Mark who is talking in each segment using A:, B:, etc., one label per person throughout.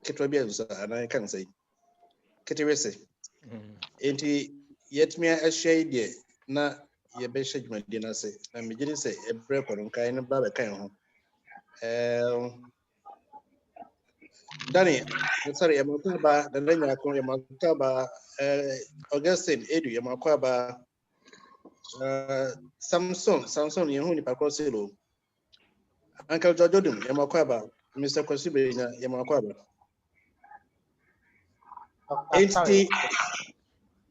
A: Ketwabians, and I can say Ketawese. Yet me a shade na ye be shade my dinner say, and me didn't say a break on kind of baba kind of Danny, sorry, Yamakaba, the Lenya Yamakaba, Augustine, Edu, Yamakaba, Samson, Yahuni Pacosilo, Uncle Jodum, Yamakwaba, Mr. Kosibina, Yamakwaba. Entity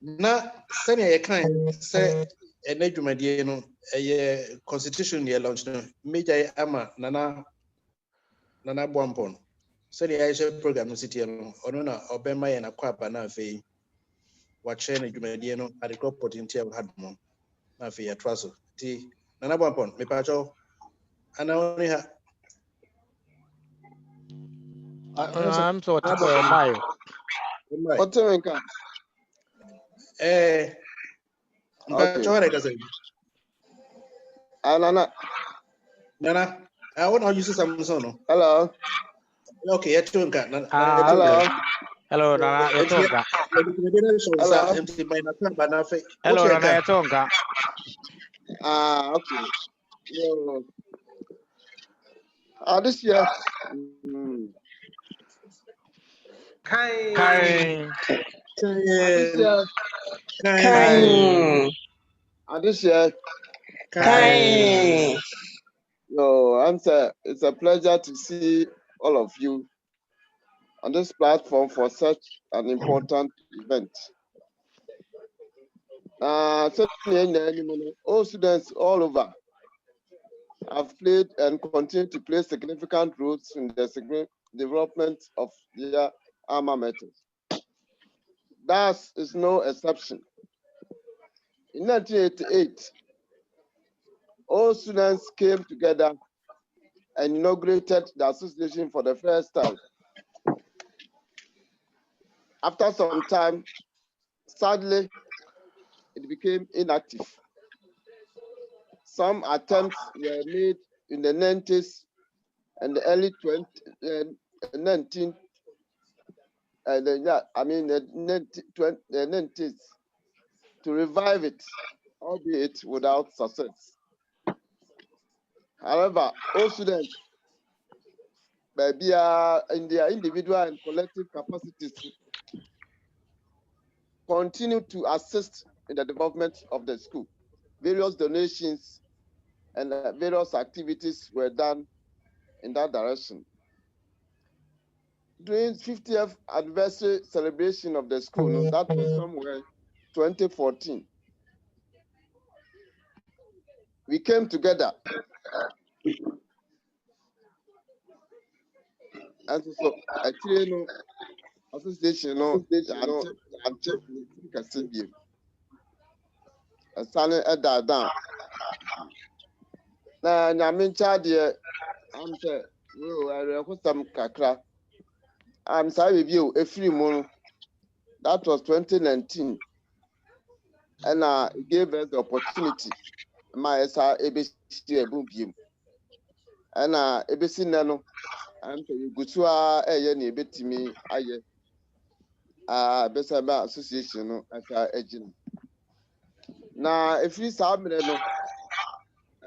A: na senior kind say a Nedumadiano, a constitution year launch, Major Ama, Nana Bompon. Senior Asia program city or no, Obema and Aquaba na fe. Watching Jumadiano at the crop potential had more. Nafi ya traso. Ti Nana Bompon, me pacho. And I only have.
B: I'm so my.
C: What's the name?
A: Okay. Nana, I want to use some son.
C: Hello.
A: Okay, you're doing that.
C: Hello.
B: Hello, Nana. Yatonga.
A: Hello,
B: Nana. Yatonga.
C: Okay. This year.
B: Kai.
C: This year. It's a pleasure to see all of you on this platform for such an important event. All students all over have played and continue to play significant roles in the development of their alma mater. That is no exception. In 1988, all students came together and inaugurated the association for the first time. After some time, sadly, it became inactive. Some attempts were made in the 90s and the early 90s to revive it, albeit without success. However, all students, in their individual and collective capacities, continue to assist in the development of the school. Various donations and various activities were done in that direction. During 50th anniversary celebration of the school, that was somewhere 2014, we came together. And so, actually, association, I'm checking a son at that down. Now, I'm in charge here. I'm saying, I some kakra. I'm sorry with you, a free moon. That was 2019. And it gave us the opportunity. My ABC boom. And ABC Nano, I'm saying, you go to a bit to me. Besaba association as a agent. Now, if you saw me,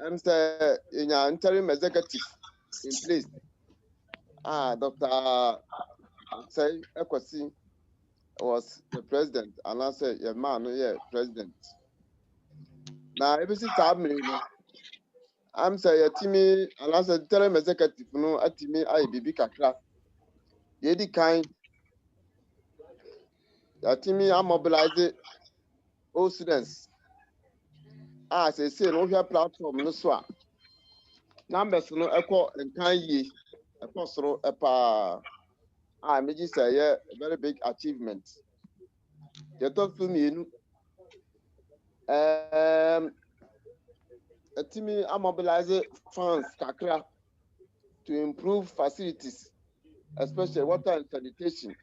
C: I'm saying in your interim executive in place. Dr. Say Ekwasi was the president, and I said, your man, president. Now, if you saw me, I'm saying, Timmy, and I said, interim executive, no, at me, I be big kakra. Yedi kind. Timmy, I mobilize all students. As I say, no platform, no swap. Numbers no echo and can ye a postro a pa. I may say a very big achievement. You talk to me. A team I mobilize funds kakra to improve facilities, especially water and sanitation,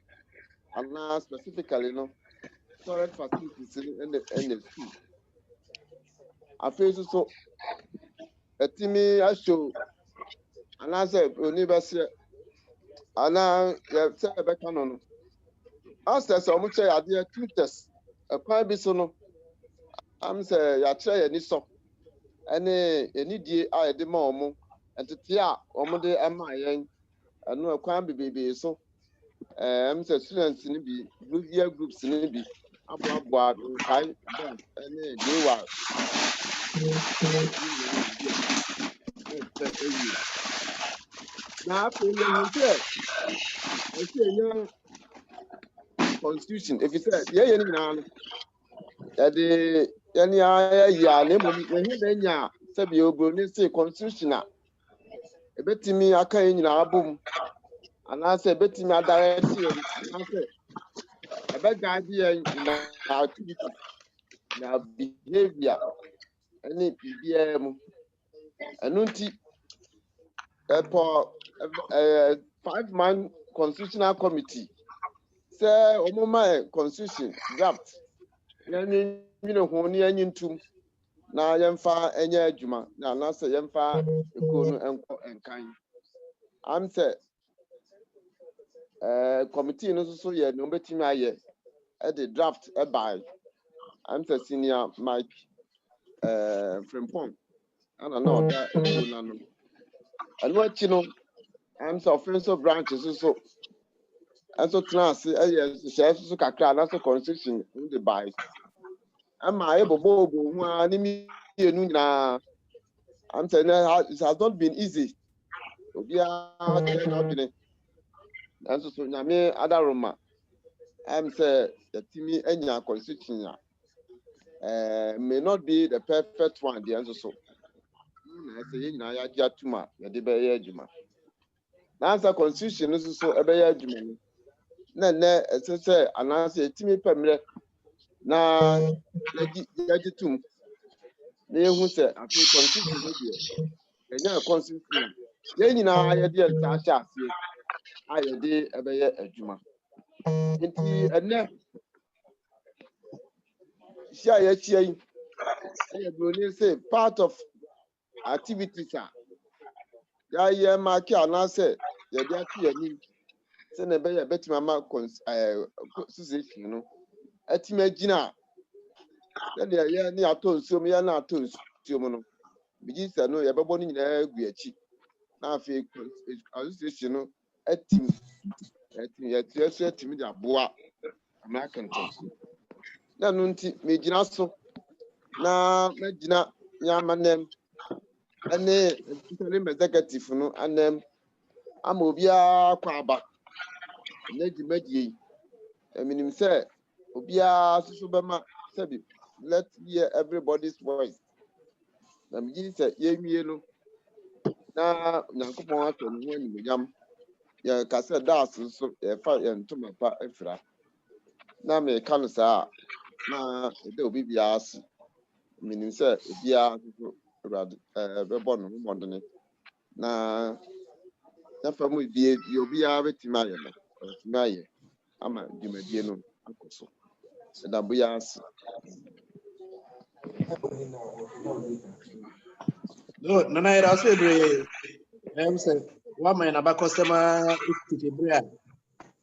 C: and now specifically, storage facilities in the school. I feel so. A team I show, and I said, university ana yɛ sɛ ɛbɛka no no access a wɔn kyerɛ adeɛ tutors ɛkwan bi so no am sɛ yɛakyerɛ yɛn ni sɔ ɛne anidie a yɛde ma wɔn ntete a wɔn de ma yɛn ɛno ɛkwan bebree so am sɛ students ni bi groups ni bi aboaboa nkae band ɛne deɛ wa na afei yɛn sɛ ɛsɛ yɛn constitution efisɛ deɛ yɛn nyinaa no yɛde yɛn ayɛ a na mmom yɛn na nya sɛbi obroni se constitution a ebetumi aka yɛn nyinaa bom anaasɛ ebetumi adirect yɛn anaasɛ ɛbɛguide yɛn na activity na behavior ɛne biribiara mu ɛno nti ɛpɔ 5-man constitutional committee sɛ wɔn ma constitution draft yɛn nwene ho ne yɛn ntum na yɛmfa ɛnyɛ adwuma na anaasɛ yɛmfa ekuo no nkɔ nkan am sɛ committee no nso yɛ na wɔbɛtumi ayɛ ɛde draft ɛbae am sɛ senior Mike Frimpong ana na ɔda ekuo n'ano ɛno akyi no am sɛ offensive branches nso ɛnso tena ase ɛyɛ nhyehyɛeɛ nso kakra anaasɛ constitution de bae ama ɛbobɔ ho a ne mmienu nyinaa am sɛ it has not been easy obiara kyerɛ n'adwene nanso so nyame adaroma am sɛ yɛtumi anya constitution a may not be the perfect one deɛ nso so na ɛsɛ yɛn nyinaa yɛagye atom a yɛde bɛyɛ adwuma nansa constitution no nso so ɛbɛyɛ adwuma no na nnɛ ɛsɛ sɛ anaasɛ yɛtumi pɛ mmerɛ na yɛgye tom na yɛhu sɛ afei constitution no deɛ ɛnyɛ constitution a yɛn nyinaa yɛde yɛn nsa ahyɛ aseɛ a yɛde ɛbɛyɛ adwuma nti ɛnnɛ hyia yɛahyia yi ɛyɛ broni sɛ part of activities a yɛayɛ maake anaasɛ yɛde ato yɛn anim sɛ na ɛbɛyɛ bɛtumi ama association no atumi agyina sɛdeɛ yɛ ne atɔ nsuom yɛ na atɔ nsuom no bigye sɛ no yɛbɛbɔ no nyinaa agu akyi na afei association no yɛtua so atumi de aboa amena kɛntɛn na no nti megyina so na magyina nyamanam ɛne interim executive no anam ama obiara kɔ aba na dwumadie yi menim sɛ obiara soso bɛma sɛbi let's hear everybody's voice na megye sɛ yɛnwie no na nyankopɔn atɔ ne ho animuonyam yɛka sɛ daas nso yɛfa yɛn ntoma pa afira na meka no saa na ɛda obi biara ase menim sɛ obiara nso awurade bɛbɔ no ho mmɔdene na yɛfa mu bie obiara bɛtumi ayɛ no ɔtumi ayɛ ama dwumadie no akɔ so ɛda boya ase
A: no nana yɛrɛ ase bebree ɛm sɛ wama yɛn aba kɔsɛma titibere a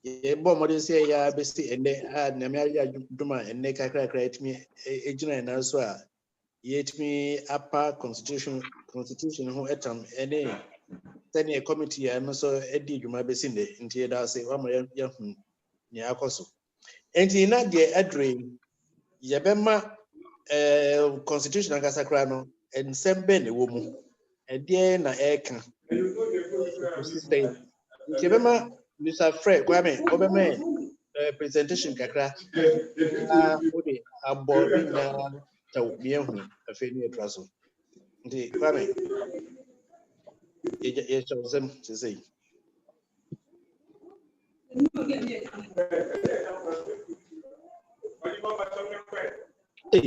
A: yɛbɔ mmɔden sɛ yɛa bɛsi ɛnnɛ a nneɛma ayɛ adwuma ɛnnɛ kakrakra yɛtumi gyina yɛn nan so a yɛtumi apa constitution ho ɛtam ɛne sɛneɛ committee a ɛno nso adi dwuma bɛsi nnɛ nti yɛda ase wama yɛhu nea akɔ so nti na deɛ ɛdere yɛbɛma constitution ankasa koraa no nsɛm bɛn na ɛwɔ mu ɛdeɛ na ɛreka nti yɛbɛma Mr. Fred Kwame wobɛma presentation kakra na wode abɔ ne nyinaa taw miɛhu afei ne yɛtoa so nti Kwame yɛhyɛ wo nsɛm sesei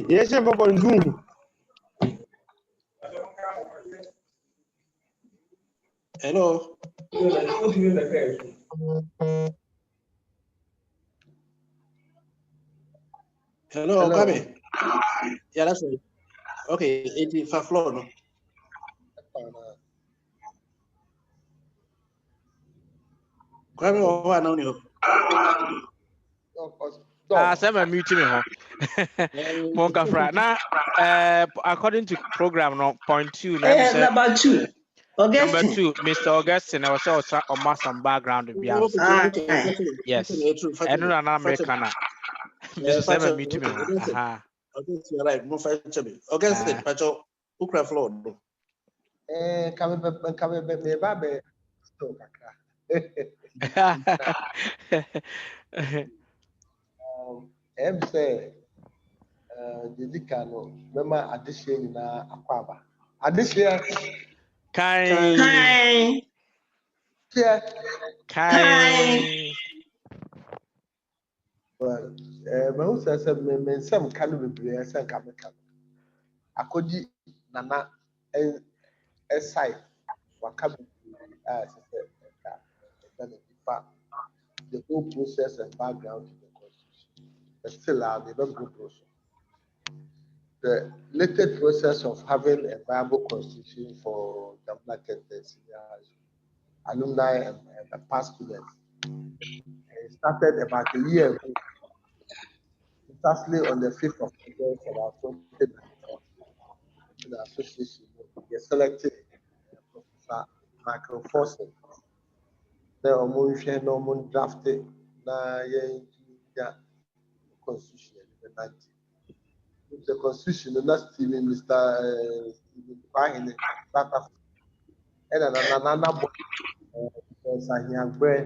B: Yes, I'm going to
A: hello. Hello, Kwame. Yeah, that's right. Okay, 85 floor, no? Kwame Owa na only.
B: Say my mute me ho. Monka fra. Now according to program no point 2
D: number 2.
B: Number
D: Augustine.
B: 2, Mr. Augustine, I was also on some background to be honest. Yes. I know an American. Mr. Simon, meet me. Aha.
A: Augustine, right? Mo fa chebe. Augustine, pacho, ukra floor do.
E: Come me babe. So kakra. Say Jessica no mema adehye nyina akwaba. Adehye
B: Kai.
E: Well, me who says me nsem ka no bebre ese nka me ka. Akodi nana esai waka bebre say the whole process and background to the constitution. But still I'll never go process. The latest process of having a viable constitution for the black alumni and past students. It started about a year ago, precisely on the 5th of August about 2019. In the association, they selected Professor Michael Forson. They are more drafted na constitution in the 90s. The constitution, and that's Stephen, Mr. Stephen Kwahine, and another Sahiangbre,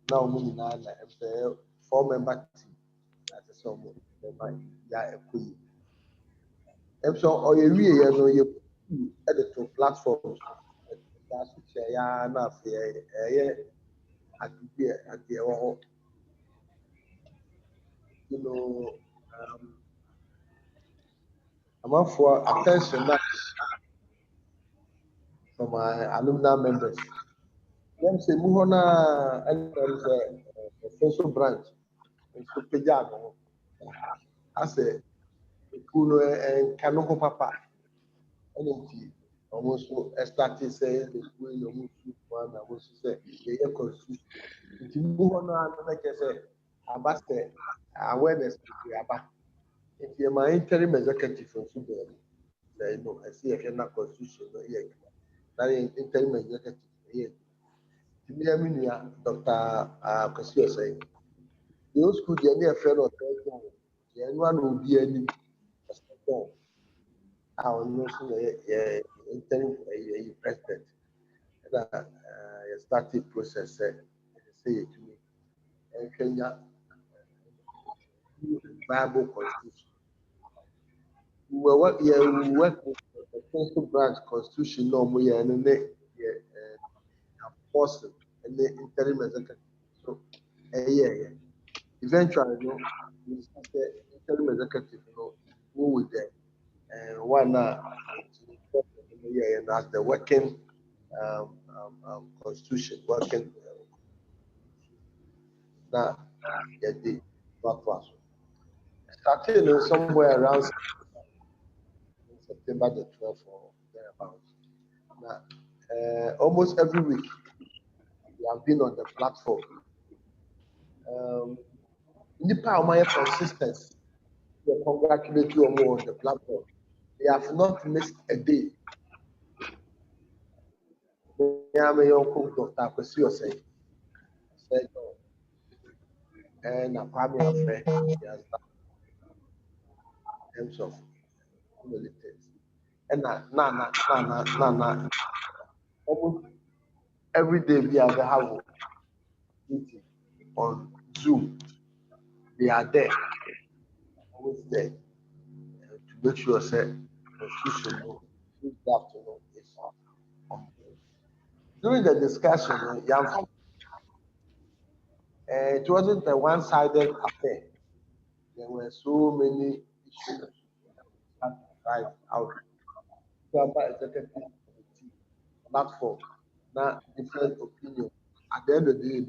E: now Munina, and 4-member team. That's a song, ya equity. And so, or you know, you editor platforms. That's which I am not at the you know, I'm up for attention now from my alumni members. Them say Muhona and there is a social branch in Supejano. I say Kuno and Kanoho Papa. And almost started saying the Queen of Musu one. I was say the constitution. It's Muhona, like I say, Abaste awareness to the Abba. If you're my interim executive from Sudan, say no, I see if you're not constitution, that interim executive here. Dr. Kwesi say, the old school, the only affair of the anyone will be any our notion interim president. That started process, say it to me, and Kenya viable constitution. We work with the central branch constitution, no more, and then person and the interim executive. So, yeah. Eventually, the interim executive, go with the one and as the working constitution, working now, the not was starting somewhere around September the 12th or thereabouts. Now, almost every week we have been on the platform. Nipa my consistency. We congratulate you on the platform. They have not missed a day. Dr. Kwesi said, and Kwame Afre, he has done in terms of militants. And almost every day we have a meeting on Zoom. They are there, always there, to make sure that constitution is on. During the discussion, it wasn't a one-sided affair. There were so many issues that drive out. Executive committee platform, now different opinions. At the end of the day,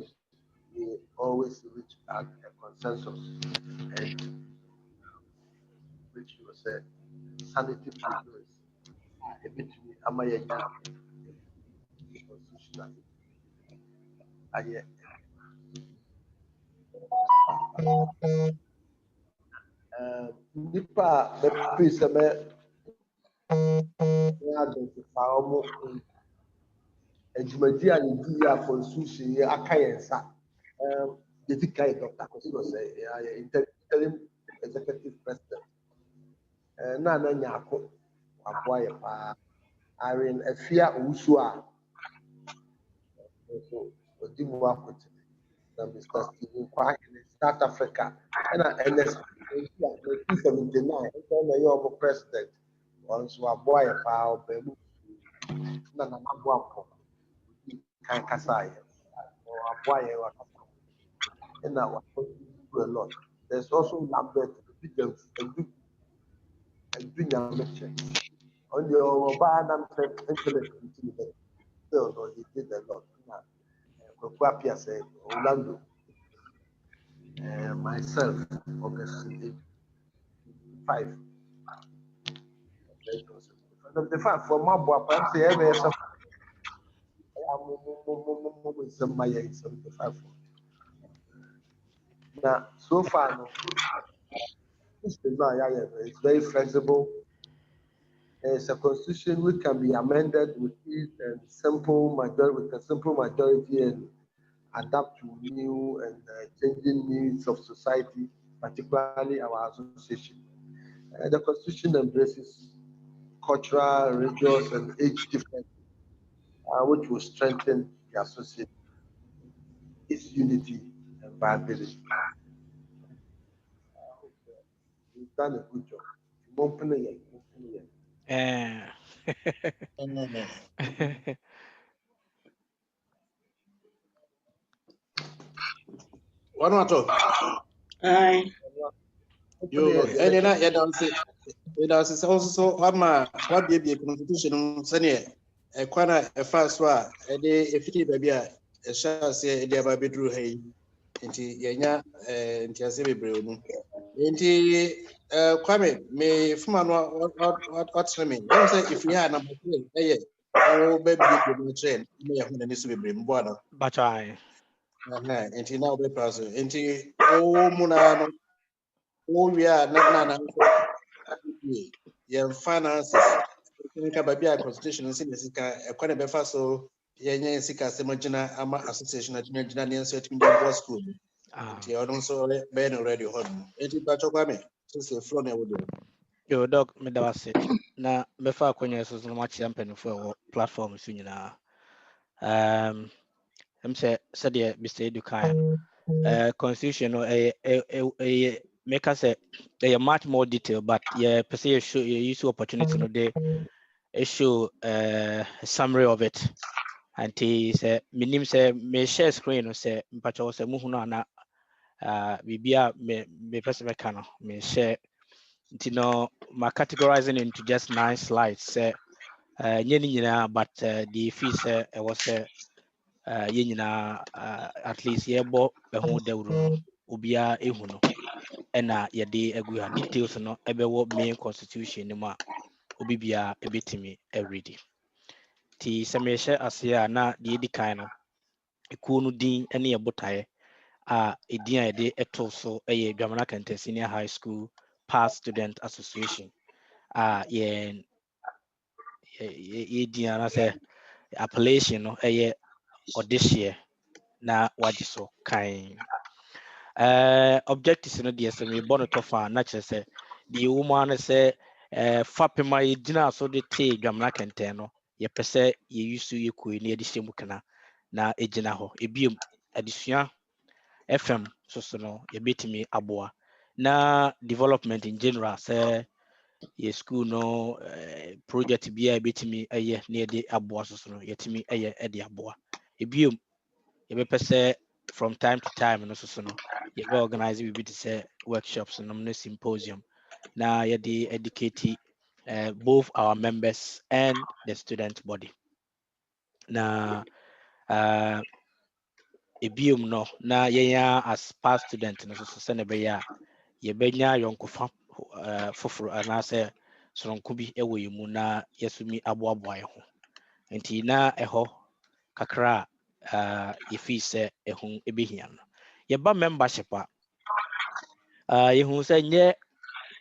E: we always reach at a consensus and which was a sanity prevails. Eventually, constitutional. ayɛ nipa a bɛpɛ sɛ bɛ identify wɔn adwumadi a yɛdi yɛ a constitution yɛ aka yɛn nsa yɛdi kan yɛ Dr. Kosi sɛ yɛ interim executive president Nana Nyako waboa yɛ paa Irene Afia Owusu a nso odi mu akotene na Mr. Stephen Kwahene South Africa ɛna NS 1979 nso na yɛ ɔmo president wɔn nso waboa yɛ paa ɔbɛn mu na Nana Boapo kan kasa yɛ waboa yɛ wakasa ɛna wakontribute a lot. There's also Lambert Williams Nyamekye on the Obama intellect still no he did a lot. Kwapia said Orlando myself August 5 the fact for my boy I'm saying some my 75 now so far no it's very flexible. It's a constitution which can be amended with ease and simple majority, with a simple majority, and adapt to new and changing needs of society, particularly our association. The constitution embraces cultural, religious, and age differences, which will strengthen the association, its unity and viability. We've done a good job.
A: One more talk.
D: Aye.
A: You and then I don't say it is also what be constitution senior a corner a fast one a day if it be a shall say a dear baby drew hay into Yanya and Tiasebi Brew. Into Kwame may from what's me. Don't say if we are number 3, oh baby train may have needs to be bring water.
B: But I
A: Into now be person into oh Munano. Oh, we are not your finances. Think about a constitution and Sika, a quite a befa so Yan Sika Semajina Ama Association at Nigerian Certain Board School. You also been already home. 80 Pachokame, since the floor would do.
B: Your dog made the was it. Now, before when you so much champion for platforms, you know. I'm said Mr. Edukai. Constitution a make us a much more detailed, but yeah, per se show you use opportunity no day issue a summary of it. And he said, minim say me share screen or say mpacho say muhuna na bibia me person mekano me share my categorizing into just 9 slides say but the fee say was say at least yebo ehu dawru obia ehu no ena yede agu details no ebewo main constitution ni ma obi bia ebetimi ready ti sɛ mehyɛ ase a na deɛ edi kan no ekuo no din ne yɛbotaeɛ a edin a yɛde ɛto so yɛ Dwamana Kente Senior High School Past Student Association a yɛn din anaasɛ appellation no yɛ ɔdehyeɛ na wagye so kan objectives no deɛ sɛ mebɔ no tɔfa na kyerɛ sɛ deɛ ɛwɔ mu ano sɛ fapem a yɛgyina so de tee Dwamana Kente no yɛpɛ sɛ yɛyusu yɛkue na yɛde hyɛ mu kana na ɛgyina hɔ ebiom adesua FM so no yɛbɛtumi aboa na development in general sɛ yɛ school no project bi a yɛbɛtumi ɛyɛ na yɛde aboa so no yɛtumi ɛyɛ ɛde aboa ebiom yɛbɛpɛ sɛ from time to time no so no yɛbɛ organize biribi te sɛ workshops no na symposium na yɛde educate both our members and the student body na ebiom no na yɛnya as past student no so sɛ ne bɛyɛ a yɛbɛnya yɔnkofa foforo anaasɛ soronko bi ɛwɔ yɛ mu na yɛsumi aboaboa yɛ ho nti na ɛhɔ kakra if he say ehun ebehian yeba membership yehu say nye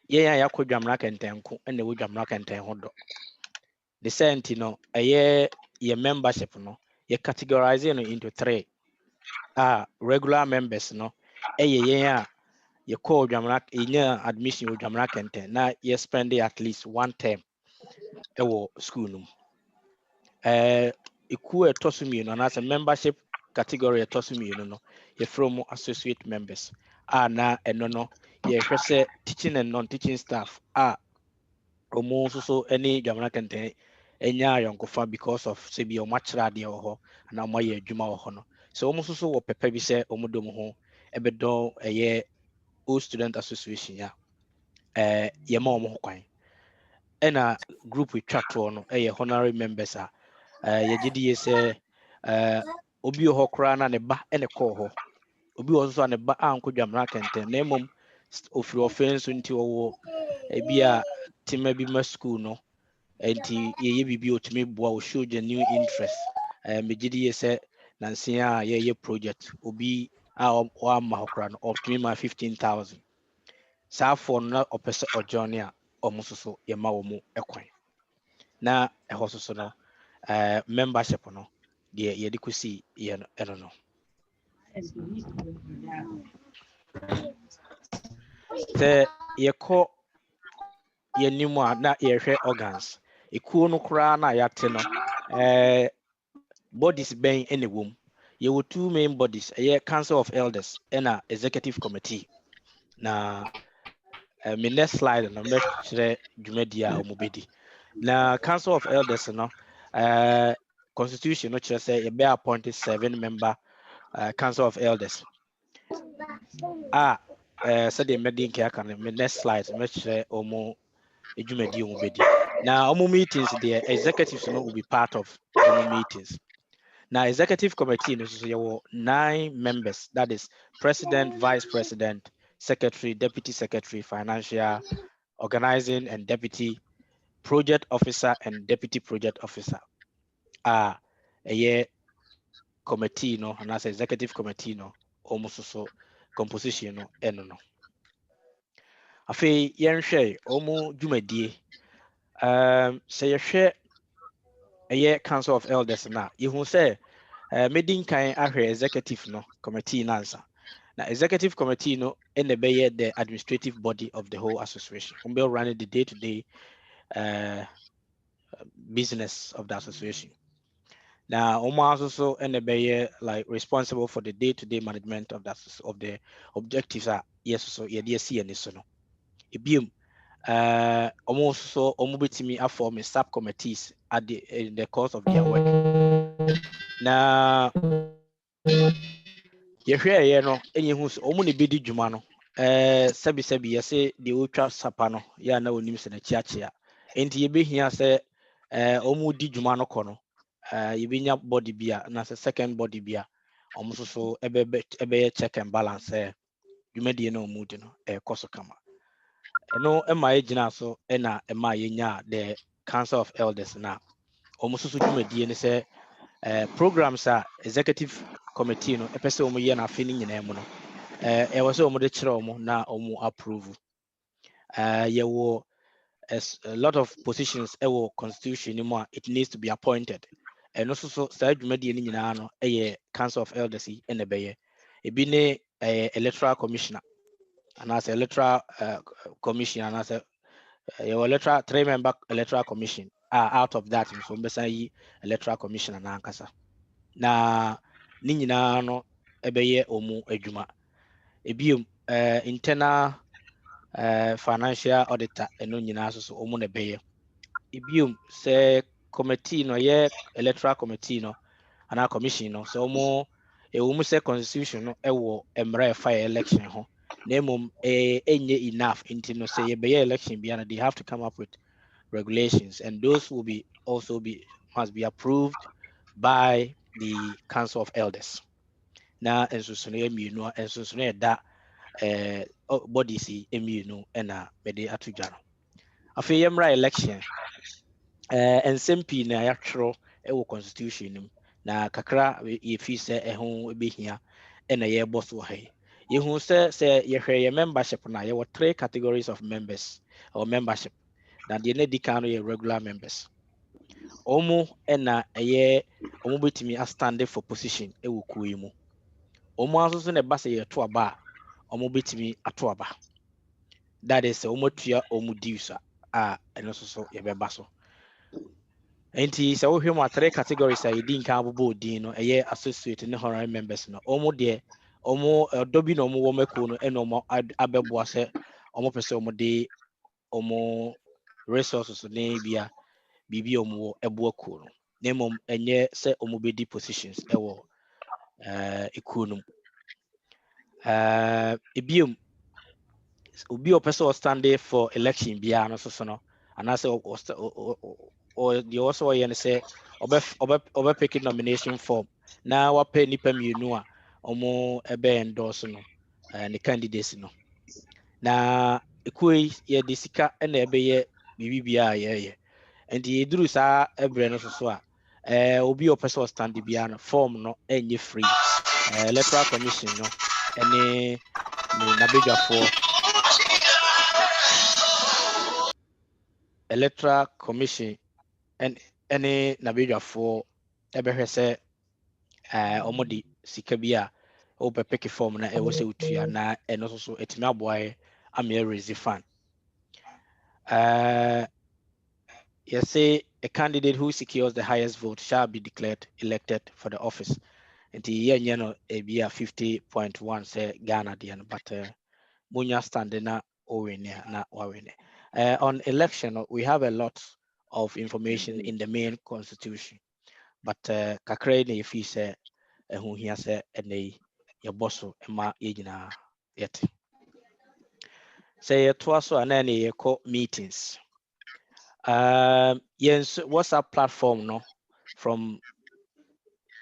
B: ye ya yakodwamra kentenko ene wo dwamra kenten ho do the senti no ye membership no ye categorize no into 3 regular members no yen a ye call dwamra enya admission wo dwamra kenten na ye spend at least one term ewo school no eku etosumienu na as a membership category etosumienu no ye from associate members na eno no ye hwese teaching and non-teaching staff omo nso so any dwamra kenten enya ayonkofa because of say bi omo achira de ho na omo ye adwuma ho no so omo nso so wo pepa bi say omo dom ho ebedo old student association ya ye ma omo ho kwan ena group we twa to no honorary members ye gidi ye say obi ho kra na ne ba ene call ho obi wo so ne ba anko dwamra kenten na emom ofiri offense nti wo ebia tima bi ma school no enti ye bibi otumi boa o show genuine interest megidi ye say nansia ye project obi o ama hokra no optimi ma 15,000 saa for na opese ojonia omusoso ye ma wo mu ekwan na eho soso no membership no ye de kosi ye no eno no te ye ko ye nimu na ye hwe organs ekuo no kra na yate no bodies ben ene wom ye were two main bodies council of elders and a executive committee na me next slide no me chere dwumadi a omobedi na council of elders no constitution no chere say ye be appointed 7-member council of elders said the meeting aka no me next slide me chere omo dwumadi omobedi na omo meetings the executives no will be part of omo meetings. Now, executive committee is 9 members. That is president, vice president, secretary, deputy secretary, financial, organizing, and deputy project officer and deputy project officer. A committee no, and as executive committee no, almost so composition no, no. Afe yenhwe omo dwumadie. Say ye council of elders na. You say meeting kan ahwe executive no committee nansa na executive committee no in the administrative body of the whole association be running the day-to-day business of the association now also in like responsible for the day-to-day management of the objectives yes so yeah see and so no ebium almost so betimi form subcommittees in the course of their work now yehwɛ no enye hu so omo ne bedi dwuma no sabi yɛse de otwa sapa no ya na onim se na chiachia enti yebehia sɛ omo di dwuma no kɔ no yebenya body bia na sɛ second body bia omo so ebe check and balance dwuma die na omo di no kɔ so kama ɛno ɛma yɛgyina so ɛna ɛma yɛnya the council of elders na omo so dwuma die ne sɛ programs executive committee no epese omo ye na afi ni nyina mu no was omo de kire omo na omo approve ye wo a lot of positions ewo constitution ni mu it needs to be appointed and also so sa dwumadi ni nyina no council of elders ene beye ebi ne electoral commissioner and as electoral commission and as your electoral 3-member electoral commission out of that so mbesa yi electoral commissioner na ankasa na ni nyinaa no ebeye omu adwuma ebiom internal financial auditor eno nyinaa so omu na ebeye ebiom se committee no electoral committee no ana commission no so omu omu se constitution no ewo emra fire election ho na emom enye enough into no say ebeye election bia they have to come up with regulations and those will be must be approved by the council of elders na ensusuno emienu ensusuno da bodies emienu na mede atudwa no afi yemra election nsɛm pii na yɛatwerɛ wɔ constitution nim na kakra yɛfi sɛ ɛho bɛhia ɛna yɛbɔ so wɔ ha yi. Yɛhu sɛ yɛhwɛ yɛ membership na yɛwɔ 3 categories of members or membership. Na deɛ na di kan no yɛ regular members. Ɔmo ɛna ɛyɛ ɔmo bɛtumi astande for position ɛwɔ kuo yi mu. Ɔmo nso so na ɛba sɛ yɛto aba a ɔmo bɛtumi ato aba. That is ɔmo atua ɔmo dues a ɛno nso so yɛbɛba so. Enti sɛ wohwɛ mu a 3 categories a yɛdi nkan abobɔ odin no ɛyɛ associate ne honorary members no. Ɔmo deɛ ɔmo ɛdɔ bi na ɔmo wɔ mɛkuo no ɛna ɔmo abɛboa sɛ ɔmo pɛ sɛ ɔmo de ɔmo resources ne bia biribi a ɔmo wɔ ɛboa kuo no. Na mmom ɛnyɛ sɛ ɔmo bɛdi positions ɛwɔ ekuo no mu. Ebiem obi a ɔpɛ sɛ ɔstande for election biara no so no anaasɛ deɛ ɔwɔ sɛ ɔyɛ no sɛ ɔbɛpick nomination form na wapɛ nipa mmienu a ɔmo ɛbɛ endorse no ne candidates no. Na ekuo yi yɛde sika ɛna ɛbɛyɛ biribi biara a yɛyɛ. Nti yɛduru saa ɛbrɛ no so a obi a ɔpɛ sɛ ɔstande biara no form no ɛnyɛ free. Electoral commission no ɛne ne n'abadwafoɔ electoral commission ɛne n'abadwafoɔ ɛbɛhwɛ sɛ ɔmo de sika bi a ɔbɛpeke form na ɛwɔ sɛ otua na ɛno nso so ɛtumi aboa yɛ ama yɛraise fund. Yɛsɛ a candidate who secures the highest vote shall be declared elected for the office. Nti yɛnyɛ no ebi a 50.1 sɛ Ghana deɛ no, but munya stand na owene na wawene. On election, we have a lot of information in the main constitution, but kakra na yɛfi sɛ ɛho hia sɛ ɛnɛ yɛbɔ so ɛma yɛgyina yɛte. Sɛ yɛtoa so a na ɛne yɛkɔ meetings. Yɛn WhatsApp platform no from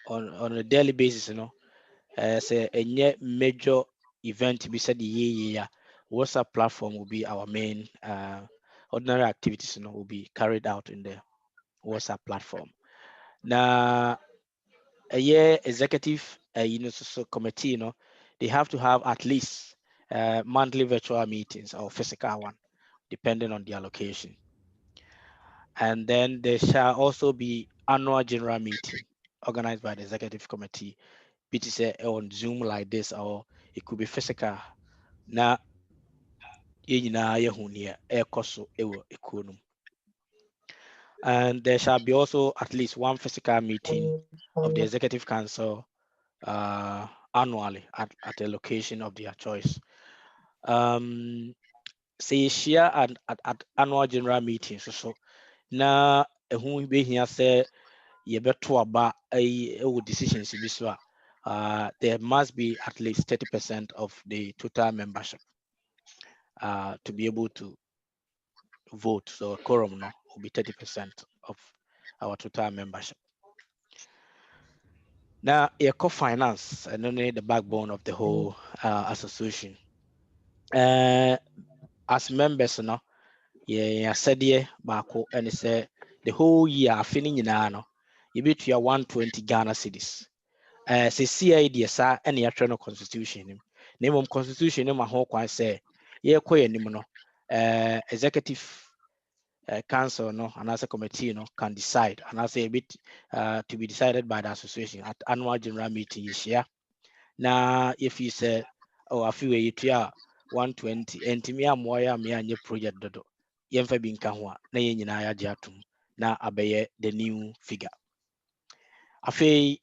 B: on a daily basis no say any major event be said the WhatsApp platform will be our main ordinary activities will be carried out in the WhatsApp platform. Now a year executive committee they have to have at least monthly virtual meetings or physical one depending on their location. And then there shall also be annual general meeting organized by the executive committee, which is on Zoom like this, or it could be physical. Na and there shall be also at least one physical meeting of the executive council annually at a location of their choice. Say share at annual general meetings so na who be here say yebeto aba decisions bi so there must be at least 30% of the total membership to be able to vote. So a quorum no will be 30% of our total membership. Now eco-finance and only the backbone of the whole association. As members no said baako and say the whole year finishing no you bet you 120 Ghana cedis. Say CID sa and your no constitution name of constitution ma ho kwan say ye koye nim no executive council no and as a committee can decide and as a bit to be decided by the association at annual general meeting this year. Now if you say I feel you 120 and me am why me anye project dodo yemfa bi nka ho a na ye nyina ya gye atum na abeye the new figure. Afei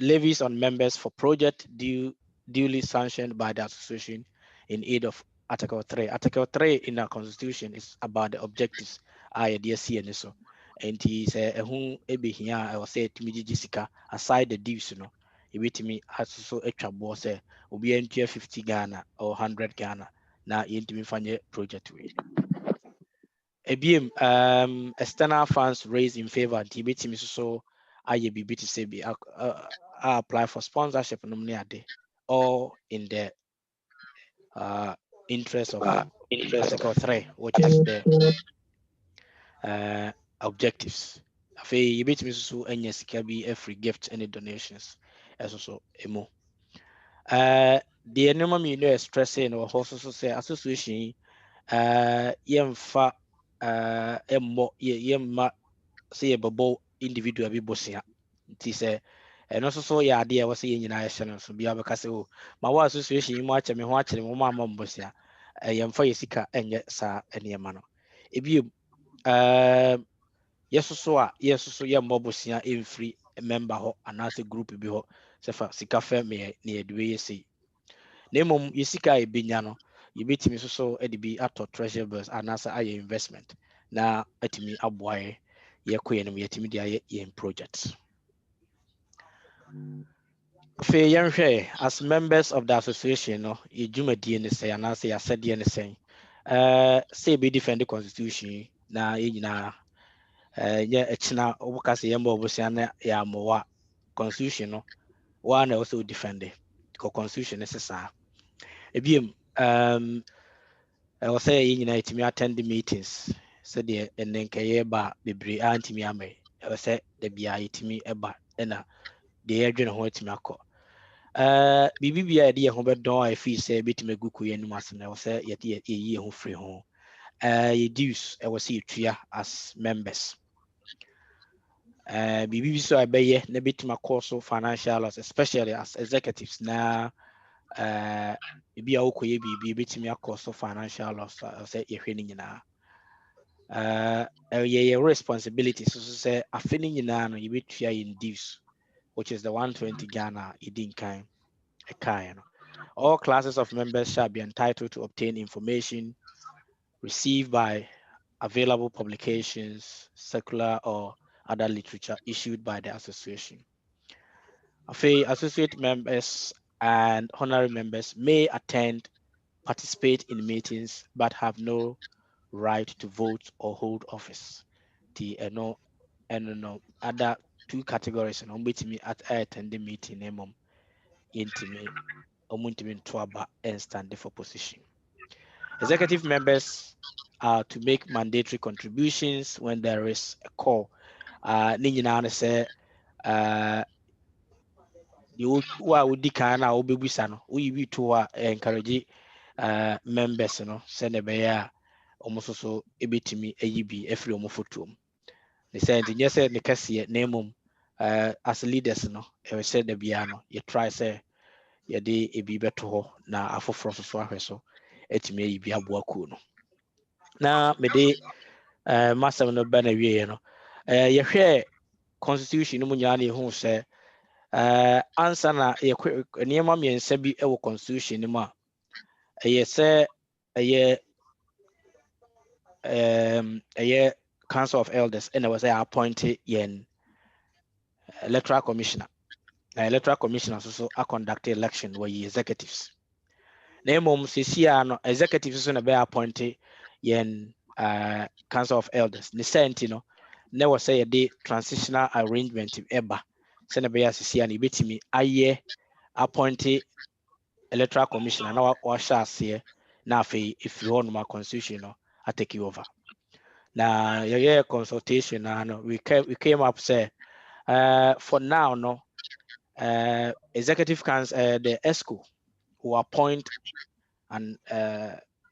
B: levies on members for project duly sanctioned by the association in aid of Article 3. Article 3 in our constitution is about the objectives dear CN so. And he said ebe here I was say to me Jessica aside the dues you bet me as so extra boss say will be 50 Ghana or 100 Ghana na yentimi fanye project we. Ebiem external funds raised in favor and tibetimi so aye bibi to say be apply for sponsorship or in the interest of Article 3, which is the objectives. afei yɛbɛtumi nso anya sika bi free gift and donations ɛso so ɛmu. Deɛ nneɛma mmienu a stressing wɔ hɔ so sɛ association yi yɛmfa yɛmma sɛ yɛbɛbɔ individual bi bosea nti sɛ ɛno nso so yɛ adeɛ a ɛwɔ sɛ yɛn nyinaa yɛhyɛ no nso bia bɛka sɛ o ma wo association yi mu akyɛ me ho akyerɛ me ma ama mbosea yɛmfa yɛ sika ɛnyɛ saa nneɛma no. Ebiem yɛsoso a yɛsoso yɛmmɔ bosea ɛmfiri member hɔ anaasɛ group bi hɔ sɛ fa sika fɛ me ne yɛde bɛyɛ sei, na mmom yɛ sika a yɛbɛnya no yɛbɛtumi nso so de bi atɔ treasure bills anaasɛ ayɛ investment na atumi aboa yɛkɔ yɛn mu yɛtumi de ayɛ yɛn project. Afei yɛnhwɛ as members of the association no yɛ dwumadie ne sɛn anaasɛ yɛasɛdeɛ ne sɛn. Sɛ yɛbɛ defend the constitution na yɛn nyinaa nyɛ ɛkyina wɔka sɛ yɛmmɔ ɔbosea na yɛammoa constitution no waa na ɛwɔ sɛ defend kɔ constitution ne sɛ saa. Ebiem ɛwɔ sɛ yɛn nyinaa yɛtumi attend the meetings sɛdeɛ ɛnɛ nkɛyɛ ba bebree a ntumi ama yi ɛwɔ sɛ da biara yɛtumi ɛba ɛna deɛ yɛdwene ho atumi akɔ. Biribi bia yɛde yɛn ho bɛdɔn a ɛfiri sɛ bɛtumi agu kɔ yɛn anim ase no ɛwɔ sɛ yɛyi yɛn ho firi ho. Yɛ dues ɛwɔ sɛ yɛtua as members. Biribi bi so a ɛbɛyɛ na bɛtumi akɔ so financial loss especially as executives na ebi a wokɔyɛ biribi bɛtumi akɔ so financial loss a sɛ yɛhwɛ no nyinaa. Yɛ responsibility so sɛ afe no nyinaa no yɛbɛtua yɛn dues which is the 120 Ghana yɛdi nkan ɛkaeɛ no. All classes of members shall be entitled to obtain information received by available publications, circular or other literature issued by the association. Associate members and honorary members may attend, participate in meetings, but have no right to vote or hold office. The other two categories and me at attend the meeting intime to aba and stand for position. Executive members are to make mandatory contributions when there is a call. Ne nyinaa ne sɛ deɛ wo a wodi kan na wobɛbusa no woyi bi to hɔ a encourage members no sɛnea ɛbɛyɛ a wɔn nso so ɛbɛtumi ayi bi afiri wɔn foto mu. Ne sɛ nti nyɛ sɛ ne kɛseɛ na mmom as leaders no ɛwɔ sɛ da biara no yɛ try sɛ yɛde ebi bɛto hɔ na afoforɔ nso so ahwɛ so atumi ayi bi aboa kuo no. Na mede masɛm no ba na wieɛ no yɛhwɛ constitution no mu nyinaa na yɛhu sɛ ansa na nneɛma mmiɛnsa bi wɔ constitution no mu a ɛyɛ sɛ ɛyɛ council of elders ɛna ɛwɔ sɛ appoint yɛn electoral commissioner. Na electoral commissioner nso so conduct election wɔ yɛ executives. Na mmom sesia no executives nso na bɛyɛ appoint yɛn council of elders. Ne sɛ no na ɛwɔ sɛ yɛde transitional arrangement ɛba sɛ na bɛyɛ sesia no yɛbɛtumi ayɛ appoint electoral commissioner na wahyɛ aseɛ na afei ɛfiri hɔ noma constitution no take over. Na yɛyɛ consultation no we came up say for now no executive council the ESCO will appoint an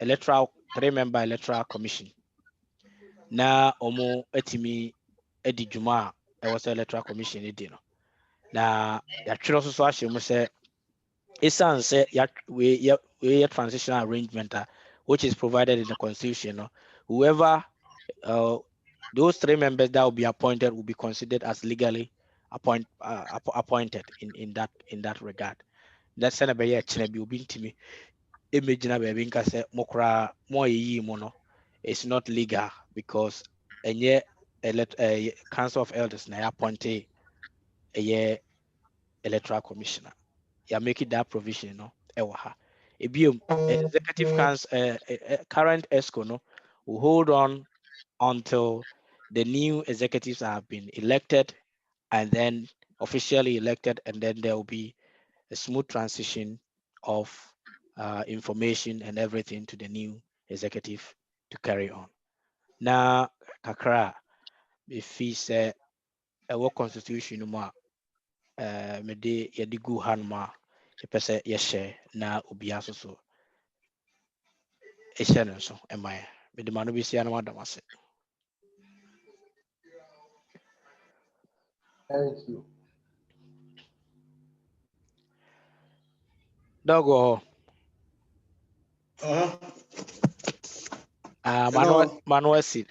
B: electoral 3-member electoral commission. Na ɔmo atumi adi dwuma a ɛwɔ sɛ electoral commission edi no. Na yɛatwerɛ nso so ahyɛ mu sɛ ɛsiane sɛ yɛ transitional arrangement which is provided in the constitution no, whoever those 3 members that will be appointed will be considered as legally appointed in that regard. That's sɛ na bɛyɛ ɛkyerɛ bi obi ntumi ɛmɛgyina baabi nka sɛ mo koraa mo a yɛyii mo no it's not legal because ɛnyɛ council of elders na appointed a electoral commissioner. You make it that provision no ɛwɔ ha. Ebiom executive council current ESCO no will hold on until the new executives have been elected and then officially elected, and then there will be a smooth transition of information and everything to the new executive to carry on. Now kakra if he said ɛwɔ constitution no mu a mede yɛde gu ha no mu a yɛpɛ sɛ yɛhyɛ na obiara nso so ɛhyɛ no nso ɛma yɛ mede ma no bɛsia no madam ase.
E: Thank you.
B: Dog wɔ hɔ manual seat.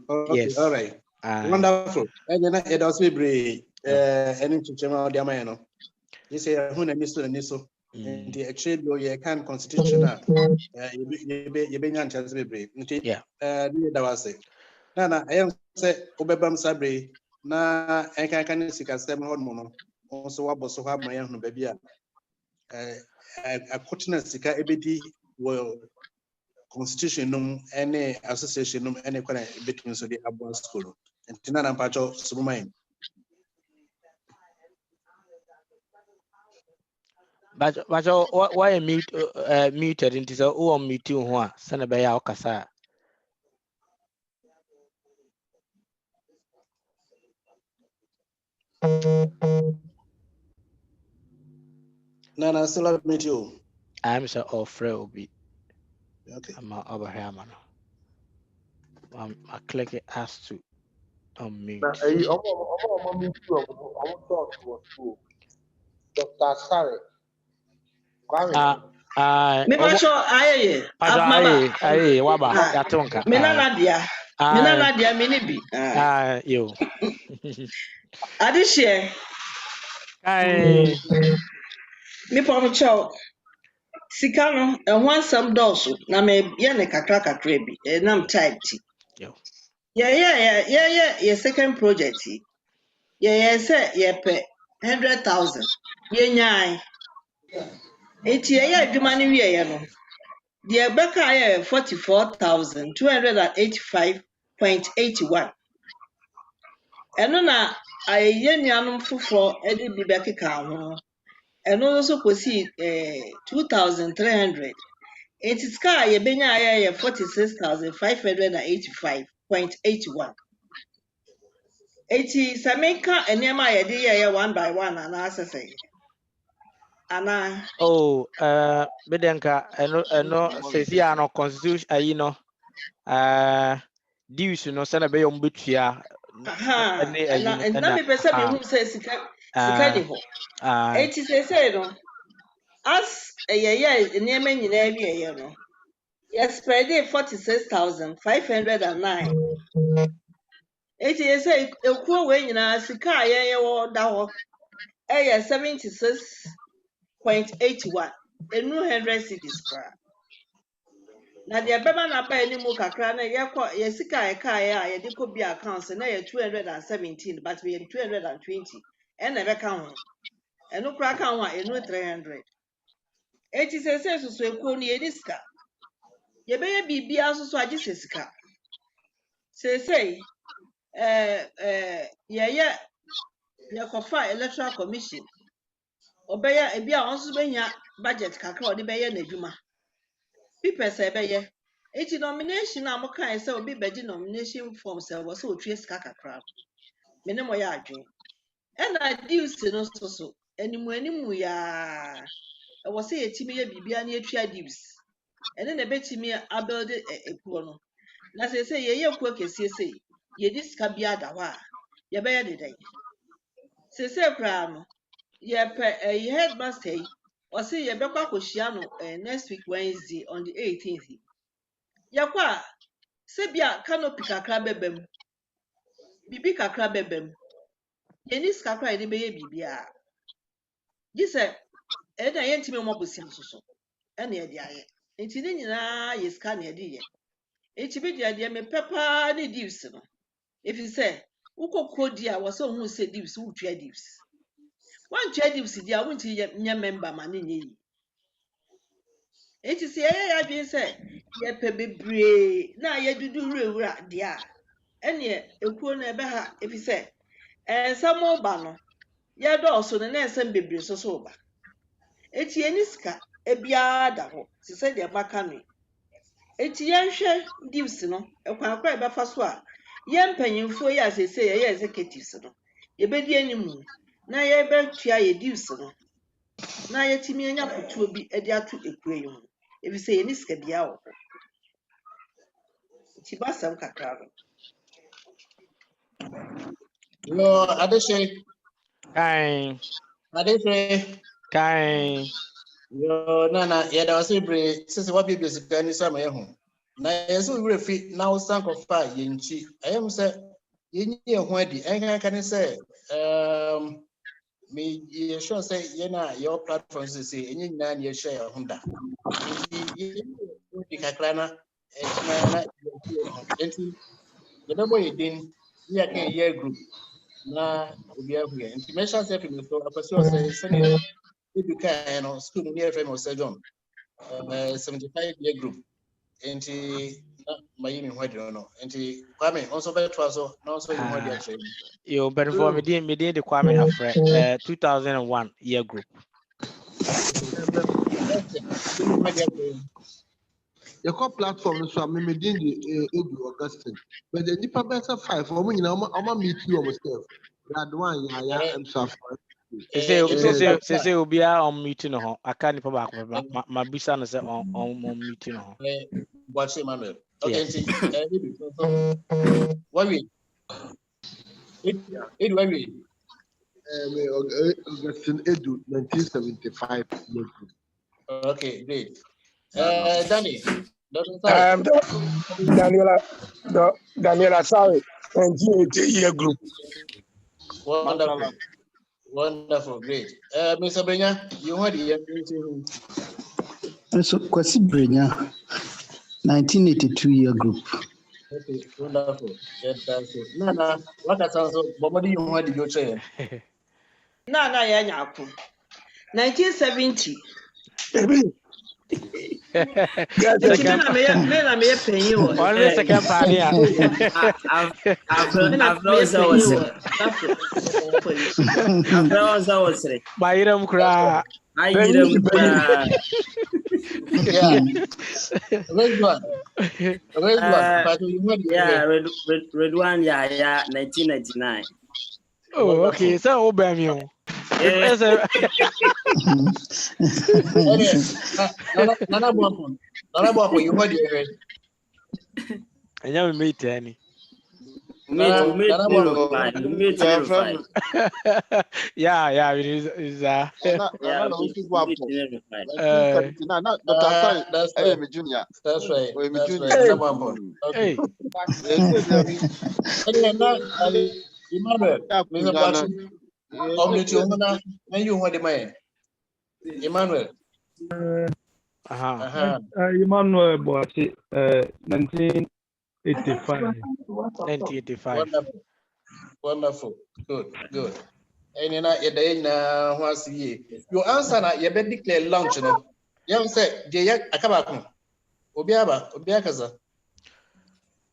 A: Okay,
B: Yes.
A: all right. Wonderful. And then it also be any to chama the amano. You say who na miso na so. And the actually you can constitution you be nyan chance be brave.
B: Yeah.
A: That was it. Na I am say obebam sabre na enkan kan sika stem hod mo no. Also waboso ha ma yahunu baby a akotena sika ebedi well constitution num any association num any kwana between so the abon school and tinana mpacho sumai
B: But why muted into so who on mute ho a send be ya okasa.
A: Nana still meet you.
B: I'm so offer obi.
A: Okay.
B: I'm over here man. I click it as to unmute.
E: Na ọmọ mi tu ọmọ talk was cool. Dr. Sare.
D: Me macho aye
B: Aye, waba yatonka.
D: Mina Nadia minibi.
B: Yo.
D: Adishie.
B: Aye.
D: Me pacho sika no ehho ansam dɔɔso na me ye ne kakra bi nam type ti.
B: Yo.
D: Yeah, second project. Yeah, say ye pay 100,000. Ye nyai. Enti ye adwuma no wie ye no. The beka ye 44,285.81. Eno na aye nuanom foforo e de bi bekeka ho. Eno so kosi 2,300. It is car ye benya ye 46,585.81. Eti sameka enema ye de ye one by one ana asese. Ana
B: Oh, bedenka eno sesi ano constitution ayi no dues no sɛ na bɛyɛ ɔmo betua ɛne ayi no
D: na me pese me hu say sika di ho. Eti say no as ye enema nyina wie ye no. Yes, per day 46,509. Eti ye say ekuo we nyina sika ye wo da ho. 76.81. Enu 100 cedis kra. Na de beba na ba enimu kakra na ye sika ye ka ye a ye de ko bi accounts na ye 217 but we 220. And na be ka ho. Enu kra ka ho a enu 300. Eti say susu ekuo no ye diska. Ye be ye bibia susu agi sika. Say kofa electoral commission obeya ebi a onso benya budget kakra odi beye n'adwuma people say beye eti nomination a mo kan say obi beji nomination form say wo say otwe sika kakra me ne mo ya adwen e na dues no so animu ya e wo say yetimi ye bibia na yetwa dues ene na betimi abuild ekuo no na say ye ekuo kesie say ye di sika bia da ho a ye beye dedai say kra no ye headmaster or say ye bekwa koshia no next week Wednesday on the 18th. Yakwa se bia canopy kakra bebem. Bibi kakra bebem. Ye nis kakra ye beye bibia. Gi se e na ye ntime mo bosia soso. E na ye de aye. Enti ne nyina ye ska na ye de ye. Enti bi de me pepa ne divs no. If you say ukokro di a wo se hu se divs utwa divs. One twa divs di a wunti nye member ma ne nye. Enti se ye adwen se ye pe bebre na ye dudu wura dia ene ekuo na ebe ha efi se ensamo ba no ye do so ne ensam bebre so ba enti eniska ebia da ho se de maka no enti ye hwe dips no ekwan akwa ebe fa so a Yɛn mpanyinfoɔ yi asese yɛyɛ executives no yɛbɛdi anim na yɛbɛtua yɛ dues no na yɛtumi anya fotuo bi de ato ekue yi ho efisɛ yɛn ni sika bia wɔ hɔ nti basɛm kakra no.
A: Yo, Adeshe,
B: Kain,
A: yo, Nana, yeah, that was a break. Since what people is going to some home. Now, yes, we will fit now, sank of fire, Yinchi. I am said, Yin, and can say, me, you sure say, your platforms to say, any nine year share Honda. The Kaklana, and the double din, we are a year group. Na obi ahụ information self in so apaso say senior if you can school near frame of Sir John 75-year group enti my yimi hwede no enti Kwame also better so now so you hwede actually
B: yo, but for me, the Kwame Afre, 2001 year group.
E: Your core platform so I'm meeting the Edu Augustine. But the Nipa Bessa 5 for me, I'm meet you almost there. That one, yeah, I'm sorry.
B: Say Obia on meeting ho. I can't put back my bisa no say on meeting ho.
A: Watch him Manuel. Okay, what we it when we
E: Augustine Edu 1975 year group.
A: okay, great. Danny,
F: Daniela, sorry, 1980-year group.
A: Wonderful, great. Mr. Brenya, you heard the
G: So, Kwasi Brenya, 1982-year group.
A: Okay, wonderful. Yeah, that's it. Nana, what that sounds so, but what do you want to go train?
D: Na yɛn nyako 1970.
B: Second,
D: na meyɛ panyin wɔ
B: only second party. Bayram kra.
A: Yeah. Where's one? But you want
H: yeah, red one, yeah, 1999.
B: Oh, okay. So Obama.
A: Nana Bwapon, you heard it.
B: And you meet any. Yeah, it is
C: That's right.
B: Hey.
A: Emmanuel.
F: Emmanuel Boati, 1985.
B: 1985.
A: Wonderful. Good. And your answer na you be declare lunch, no. You say, Jaya Akabako. Obiakaza.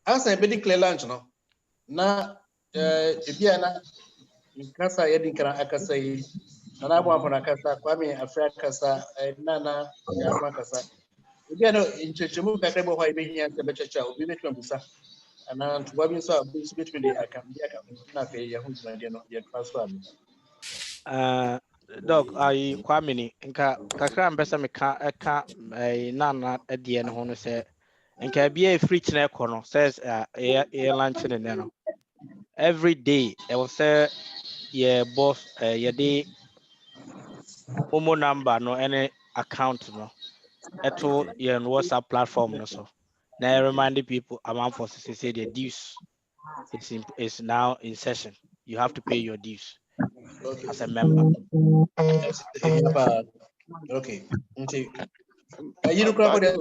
A: Answer be declare lunch, no. Na Ibiana Kasa Yedinkara Akasai. Nana Bwapon Akasa, Kwame Afrikasa, Nana Yamakasa. Ibiano in Chichimu Kakabo, why being here to Becha, we make them busa. And to what we saw, between the not pay your transfer.
B: Dog, I Kwame nka kakra mbesa meka eka nana adie ne ho no se nka bia free chine kono says lunch ne no every day I will say yeah boss yeah the Momo number no any account no eto yeah WhatsApp platform no so now reminding people amount for say the dues is now in session. You have to pay your dues as a member.
A: Okay. You look up yeah,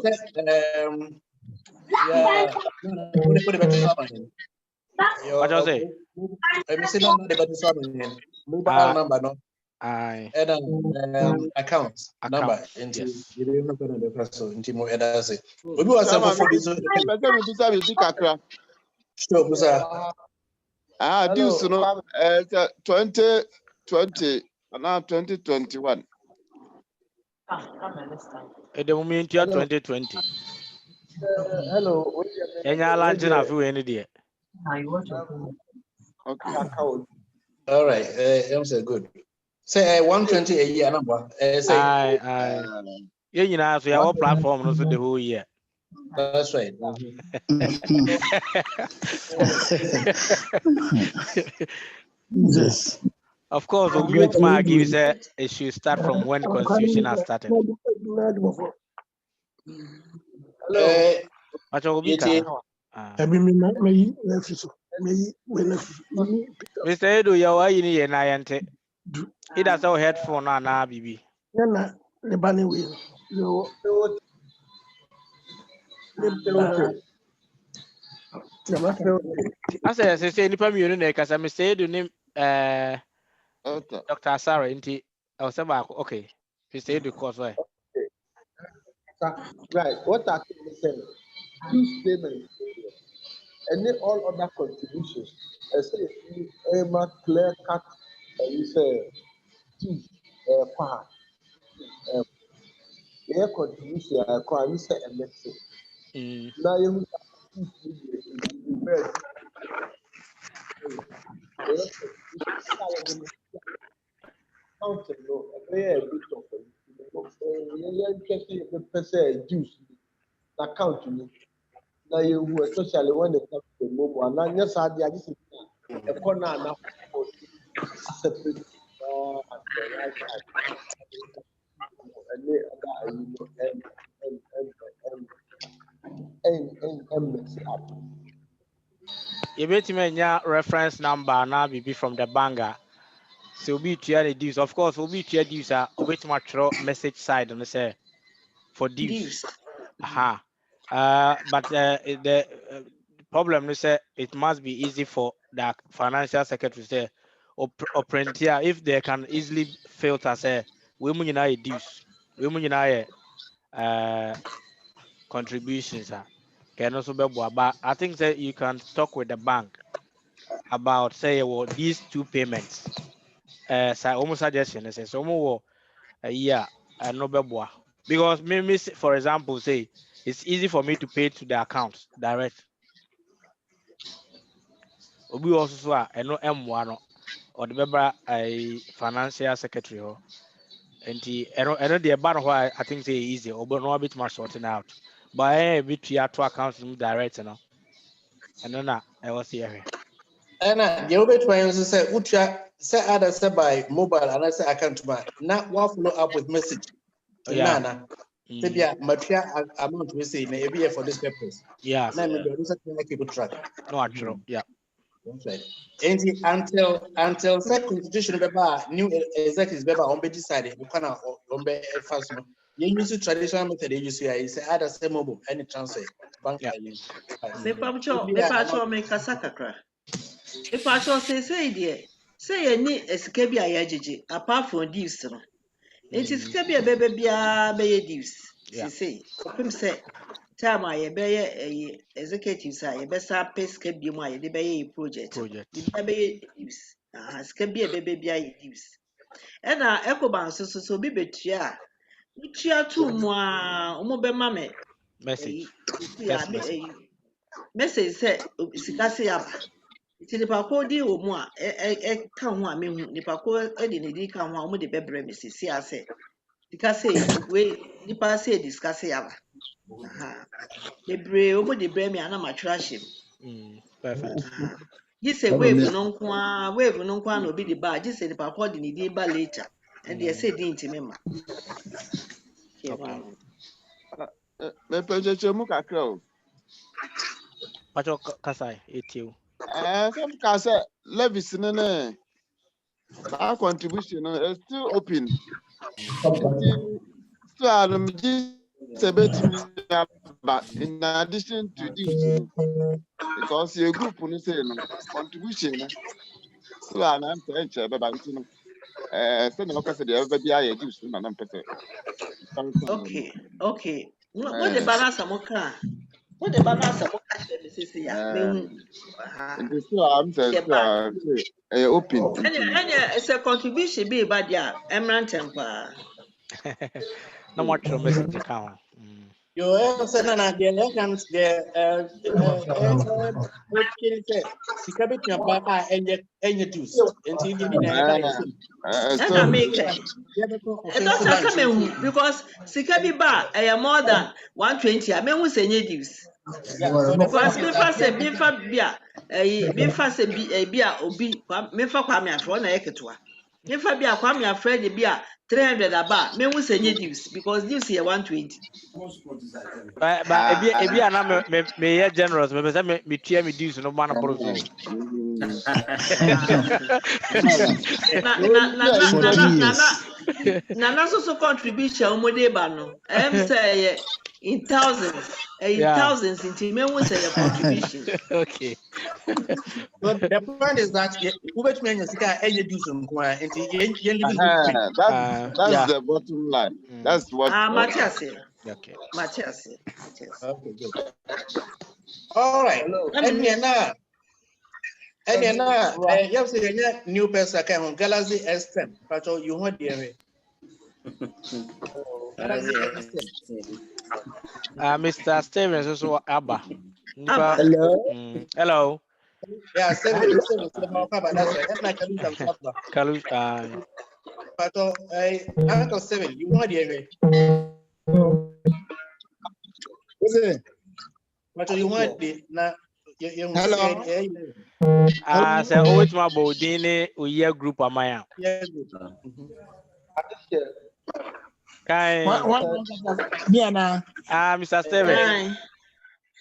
B: What you say?
A: I'm saying the mobile number, no.
B: Aye.
A: Account number.
B: Yes.
A: You don't know the person. Into more say. We do ourselves for this. Sure, Busa.
C: Dues, 2020 and now 2021.
B: At the moment, you are 2020.
E: Hello.
B: Any lunch in a few any day.
C: Okay.
A: All right. That's good. Say 120 a year number. Say
B: Aye. Yeah, you know, so our platform also the whole year.
A: that's right.
G: Jesus.
B: Of course, we wait my give say it should start from when the constitution has started.
A: Uh,
B: But will be
A: it
B: kasa. Mr. Edu, you are in here na yente. It has our headphone na bibi. I say nipa mi na kasa Mr. Edu ni Dr. Sarah inti I was about okay. Mr. Edu course why.
E: Right. What I can say, use payment and all other contributions. I say, Emma clear cut, you say, air contribution, I call you say a message. Now you mountain, no, a bit of juice, account to me. Now you, especially when it comes to mobile, and then yes, I just a corner now separate at the right side. And they and mix it up.
B: You bet me reference number na bibi from the banger. So we share the dues. Of course, we share dues. Wait my message side and say for dues. Aha. But the problem is it must be easy for the financial secretary to say or print here if they can easily filter say we mun dues. We mun contributions. Can also be but I think that you can talk with the bank about say these two payments. Almost suggestion is so more a year and no beboa. Because maybe for example, say it's easy for me to pay to the account direct. Obi also so and no M1 or the beba a financial secretary and the ban why I think say easy or no bit more sorting out. But a bit to accounts direct and then I was here.
A: And the over trying to say, Ucha, say other say by mobile, and I say I can't buy. Now, what follow up with message to Nana. Maybe material amount we say maybe for this purpose.
B: Yes.
A: Now, maybe I don't keep track.
B: No, true. Yeah.
A: That's right. Until say constitution beba new executives beba on be decided, you can on be fast. You use traditional method. You use I say other say mobile any transfer bank.
D: Mepacho me kasa kakra. Mepacho say dear. Say any escape bi ayajiji apart from dues no. Enti sika bi bebe bia be dues. Say opim say time a yɛbɛyɛ executives a yɛbɛsa pɛ sika bi mu a yɛde bɛyɛ project bibia bɛyɛ dues sika bi a ɛbɛbɛ bia yɛ dues ɛna Ecobank so obi bɛtua a wotua to mu a ɔmo bɛma me
B: message
D: message sɛ sika se aba nti nipa ko di wɔ mu a ɛka ho a mehu nipa ko de ne di ka ho a ɔmo de bɛbrɛ me sisi asɛ sika se we nipa se di sika se aba bebree omo de brɛ me ana matwerɛ ahyɛ mu
B: perfect
D: gye wave no nko a na obi de ba gye sɛ nipa kɔ de ne din ba later ɛde ɛsɛ din ntimi ma
C: mepɛkyɛkyɛ mu kakra o
B: pacho kasai etio
C: some ka sɛ levies no ne that contribution no is still open so megye sɛ bɛtumi aba in addition to this because your group no say no contribution no so I'm nkyɛ bɛba nti no sɛnea wɔka sɛ deɛ ɛbɛba bi ayɛ dues no na mpɛ sɛ
D: okay what the balance amoka what the balance amoka kyerɛ me sisi ya mehu
C: nti so I'm say open
D: ɛnɛ ɛsɛ contribution bi ba deɛ a ɛmmra ntɛm paa
B: na mo atwerɛ message ka ho
A: You said na the elections the sika bit your back any juice until you need
C: So
D: I make it. It doesn't come because sika bi ba more than 120. I mean, we say dues. Because me fa bia me fa se bia obi me fa kwa me afro na yeketua. Me fa bia kwa me afro de bia 300 aba me we say dues because dues here 120.
B: But ebi ana me generous me say me tua me dues no man bro so.
D: Na so contribution umode ba no. Say in thousands. Thousands in me we say contribution.
B: Okay.
A: So the point is that which means sika any dues nko until you
C: that's the bottom line. That's what
D: Matthias.
B: Okay.
D: Matthias.
A: Okay, good. All right. And now, you have a new person can Galaxy S10. But you want the
B: Mr. Stevens also Abba.
F: Hello.
B: Hello.
A: Yeah, 7 about that's right. And I can do some
B: Kalu
A: but Uncle 7, you want the but you want the now.
C: Hello.
B: say always my bodine uye group amaya.
A: Yeah.
B: Kai Mr. Stevens.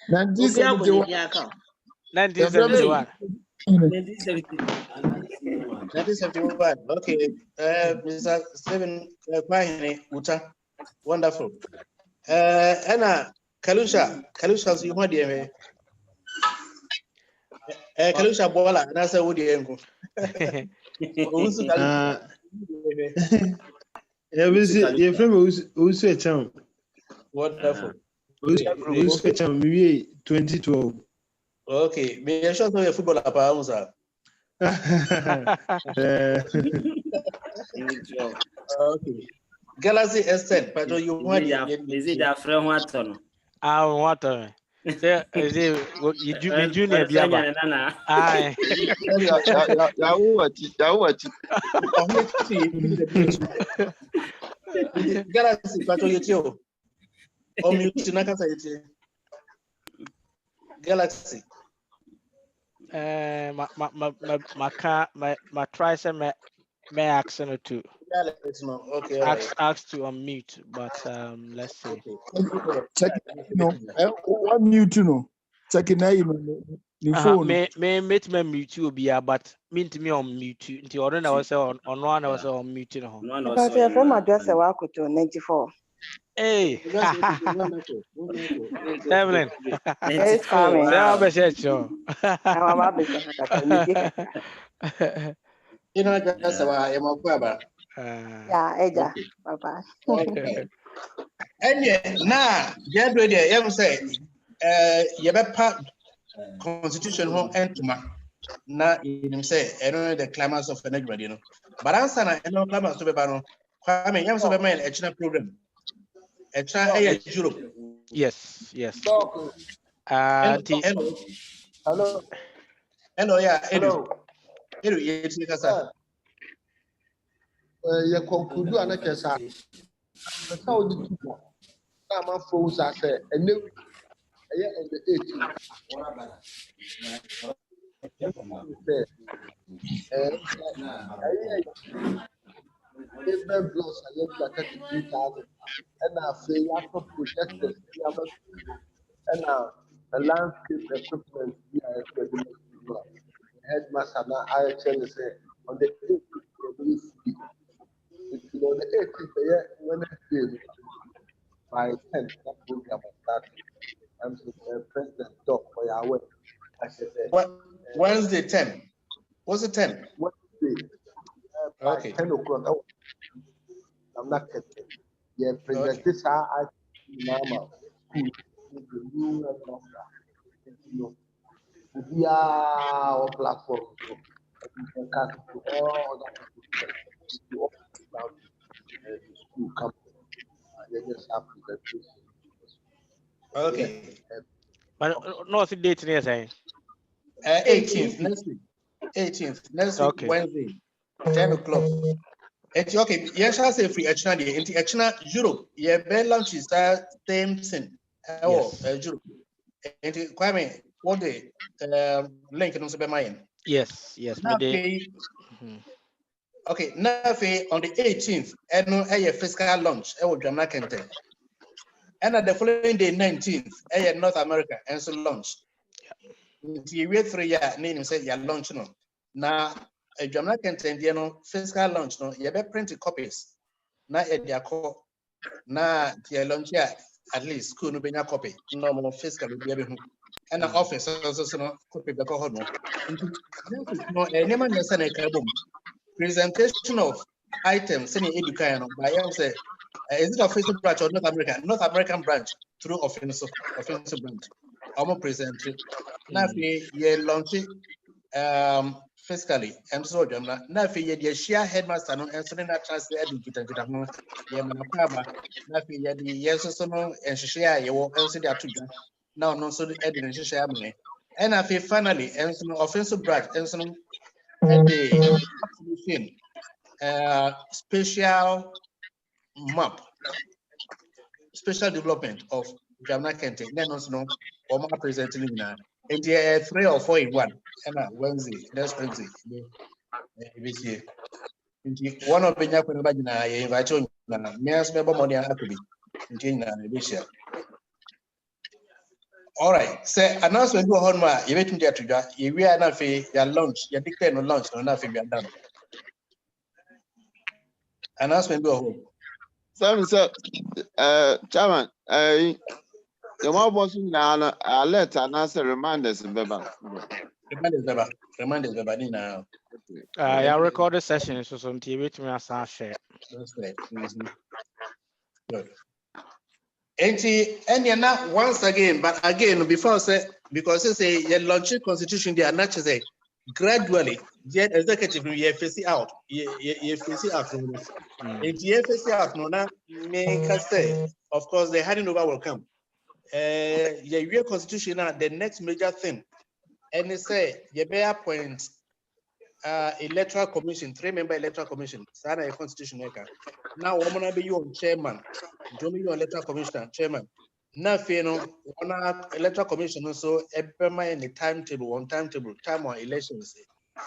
F: 1971.
B: 1971.
A: 1971. Okay. Mr. Steven Uta. Wonderful. Anna Kalusha, you want the Kalusha Bola, and I said, would you
E: Your friend who's a champ.
A: Wonderful.
E: Who's a champ, maybe 2012.
A: Okay, me a shot of a football appa. Okay. Galaxy S10, but you want
H: is it a friend what on?
B: I want to say you junior biaba. Aye.
A: Galaxy, but you too. Or mute Nakasa. Galaxy.
B: My tricep may accent to
A: okay,
B: ask to unmute, but let's see.
F: Check what mute no. Check it now you phone.
B: May meet me mute you be but mean to me on mute until already was on one was on mute no.
I: Because your friend address a walk to 94.
B: Hey, Evelyn.
I: It's coming.
B: I'm
I: a
A: you know, just I'm a
I: yeah, Eja. Bye-bye.
A: And now, get ready. You say, you better constitution home and to na him say, I don't know the climax of anybody, you know. But answer, I know climax to be baron. I mean, I'm so man, a China program. A China, Europe.
B: Yes.
A: Hello. Hello, yeah, Edu. It's
E: You conclude on a case. That's how the people. I'm a froze as a new. And the 18. Pavement blocks are yet to 33,000. And I say, you have to protect the and the landscape equipment. The headmaster now I tell say on the 18th, on the 18th, Wednesday by 10, that program was started. I'm the president talk for your way. I said,
A: Wednesday 10. What's it 10?
E: Wednesday by 10 o'clock. I'm not kidding. Yeah, presentation I normal school the new we are on platform. So you can cast to all that to all about the school campus. They just have presentation.
A: Okay.
B: But no, it's date near saying.
A: 18th next week. 18th next week
B: Okay.
A: Wednesday, 10 o'clock. It's okay. Yes, I say free extra day. Into extra Europe. Yeah, bell lunch is that same thing. Oh, Europe. Into Kwame, what the link and also be mine.
B: Yes,
A: Now,
B: maybe.
A: okay, now on the 18th, I know a fiscal launch. I will Jamaica Kente. And at the following day, 19th, I North America and so launch. You wait 3 years, name say you're launch no. Now, a Jamaica Kente, you know, fiscal launch no, you better print copies. Now, at their call, now, the launch here, at least, school no be a copy. No more fiscal will be able. And the office also no copy the call no. No, any man is an presentation of items any education by say is it official branch or North American branch through offensive branch. I'm present now we launch fiscally and so now we share headmaster no and so that translate educated no yeah manapa now we the yes so no and share you and so that to now no so the share me and finally and so offensive branch and so the special map, special development of Jamna Kente. Then also no, presenting in and 3 or 4 in one. And Wednesday, next Wednesday, this year. One of the Yakuna, I invite you. Mayors member money could be in this year. All right. Say announcement go on. You wait me there to you. We are not your lunch. You declare no lunch. No nothing. We are done. Announcement go home.
C: Seven sir, Chairman, the more was now a letter and answer reminders in Beba.
A: Reminders Beba now.
B: I recorded session so some TV to me as I share.
A: That's right. Good. And you're not once again, but again, before I say, because they say you're launching constitution, they are not to say gradually, the executive, you face out, you face out. If you face out, no, now, make us say, of course, the handing over will come. Your constitution, the next major thing, and they say, you bear appoint electoral commission, 3-member electoral commission, sana a constitution maker. Now, I'm gonna be your chairman, do me your electoral commissioner, chairman. Now, you know, on electoral commission also every in the timetable, time on elections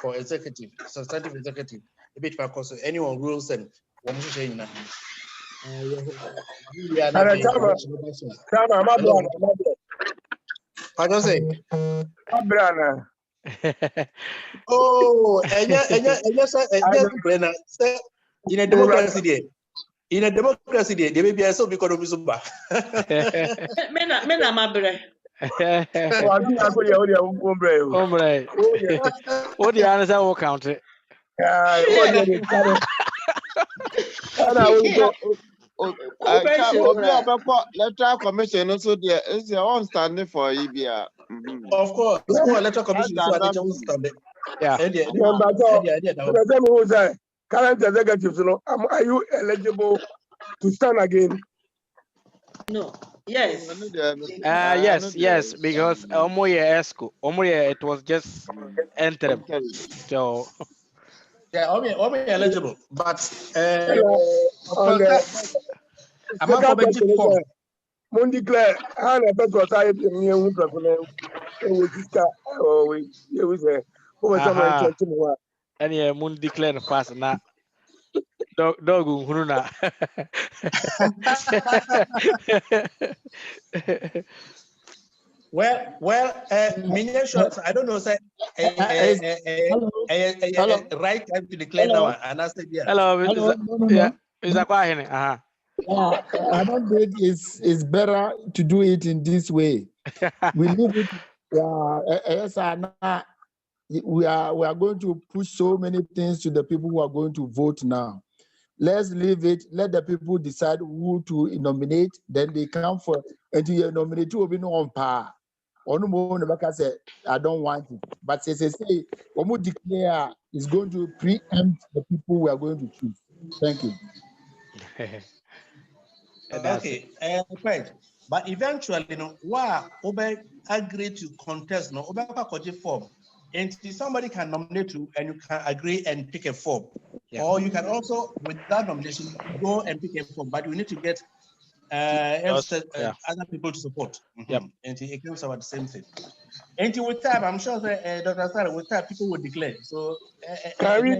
A: for executive, substantive executive, a bit because anyone rules and one should say we are not I say. Oh, in a democracy, there may be a so because of Zumba.
D: Mena mabre.
B: Hombre. What the answer will count it?
C: Electoral commission also there is your own standing for EBR.
A: Of course, electoral commission is standing.
B: Yeah.
F: Current executives, are you eligible to stand again?
D: No. Yes.
B: Yes, because it was just entered. So
A: yeah, only eligible, but
F: I'm declare Hannah Better type in me who
B: and yeah, moon declare fast na dog hununa.
A: Well, minion shots. I don't know, say right time to declare that one. And I said, yeah.
B: Hello, yeah, is that quiet?
F: I don't think it's better to do it in this way. We leave it. We are going to push so many things to the people who are going to vote now. Let's leave it. Let the people decide who to nominate. Then they come for and to nominate will be no on par. I don't want it. But say, Omu declare is going to preempt the people we are going to choose. Thank you.
A: Okay, right. But eventually, Obe agree to contest, Obe form. And somebody can nominate you and you can agree and pick a form. Yeah. Or you can also, without nomination, go and pick a form, but you need to get other people to support. Yep. And it comes about the same thing. And with time, I'm sure that Dr. Sarah, with time, people will declare. So
J: can we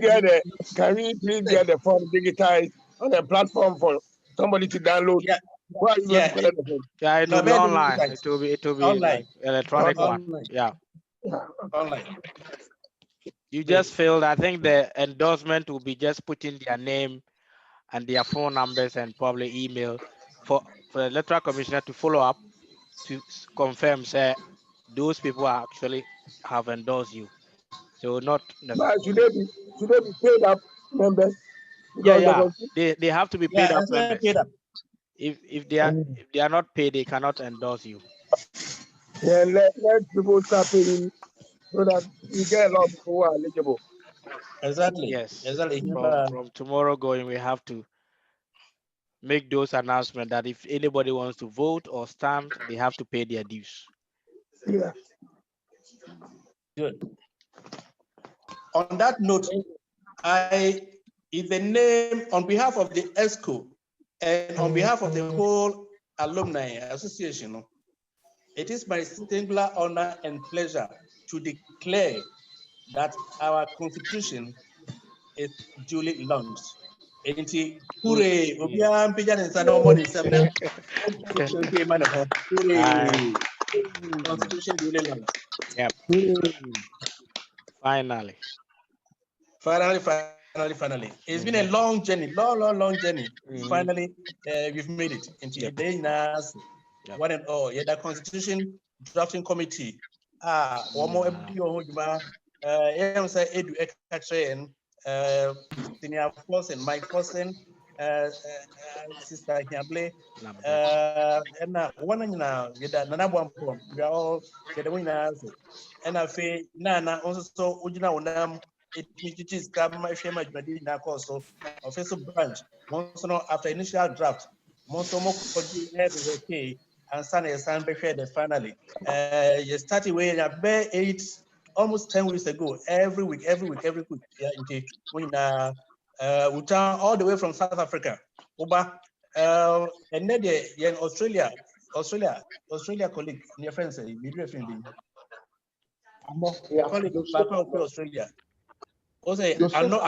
J: please get the form digitized on a platform for somebody to download?
A: Yeah.
J: Where are you going to collect the form?
B: It will be online. It will be
A: online.
B: Like electronic one. Yeah.
A: Online.
B: You just filled. I think the endorsement will be just putting their name and their phone numbers and probably email for the electoral commissioner to follow up to confirm say those people are actually have endorsed you. So not
J: necessarily. Should they be paid up members?
B: Yeah. They have to be paid up members.
A: Paid up.
B: If they are not paid, they cannot endorse you.
J: Yeah, let people start paying so that you get a lot of people who are eligible.
A: Exactly.
B: Yes.
A: Exactly.
B: From tomorrow going, we have to make those announcements that if anybody wants to vote or stand, they have to pay their dues.
J: Yeah.
A: Good. On that note, in the name, on behalf of the ESCO and on behalf of the whole Alumni Association, it is my singular honor and pleasure to declare that our Constitution is duly launched. Hooray! Constitution duly launched.
B: Yep. Finally.
A: Finally. It's been a long journey, long journey. Finally, we've made it. One and all, the Constitution Drafting Committee. One more Senior Forson, Mike Forson, Sister Nyable, and one now, Nana Wampum, we are all the winners. And I feel Nana also Ujina Unam, it is come my famous Medina Coso, official branch, once after initial draft, most of okay, and Sunday Sunday finally. You started way about 8, almost 10 weeks ago, every week. Yeah, all the way from South Africa. And then in Australia colleague, your friends say, colleague Australia. Also, I know.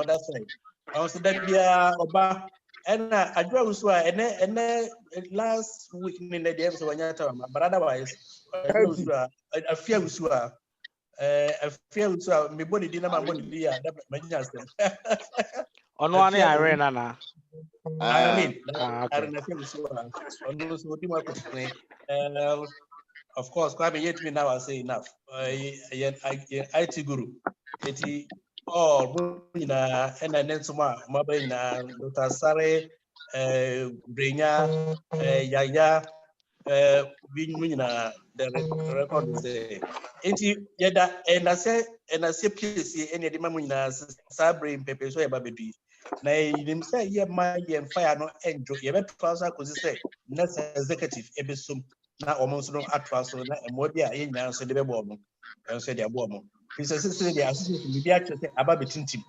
A: That's right. Also, that be Oba. And I draw so and last week in the day, so when you talk, but otherwise, I fear me body dinner, my body there, my just
B: on one arena.
A: I mean, of course, Kwame yet me now I say enough. IT guru. All and then tomorrow, Dr. Sare, Brenya, Yaya, the record is there. And I say, PSC, any of the Mamina, Sabre, Pepe, so about baby. Now, you say, yeah, my fire no enjoy. You have to say, next executive, episode, now almost no atras, and what they are in now, so they were and said, they are warm. This is the association with the actual about between team.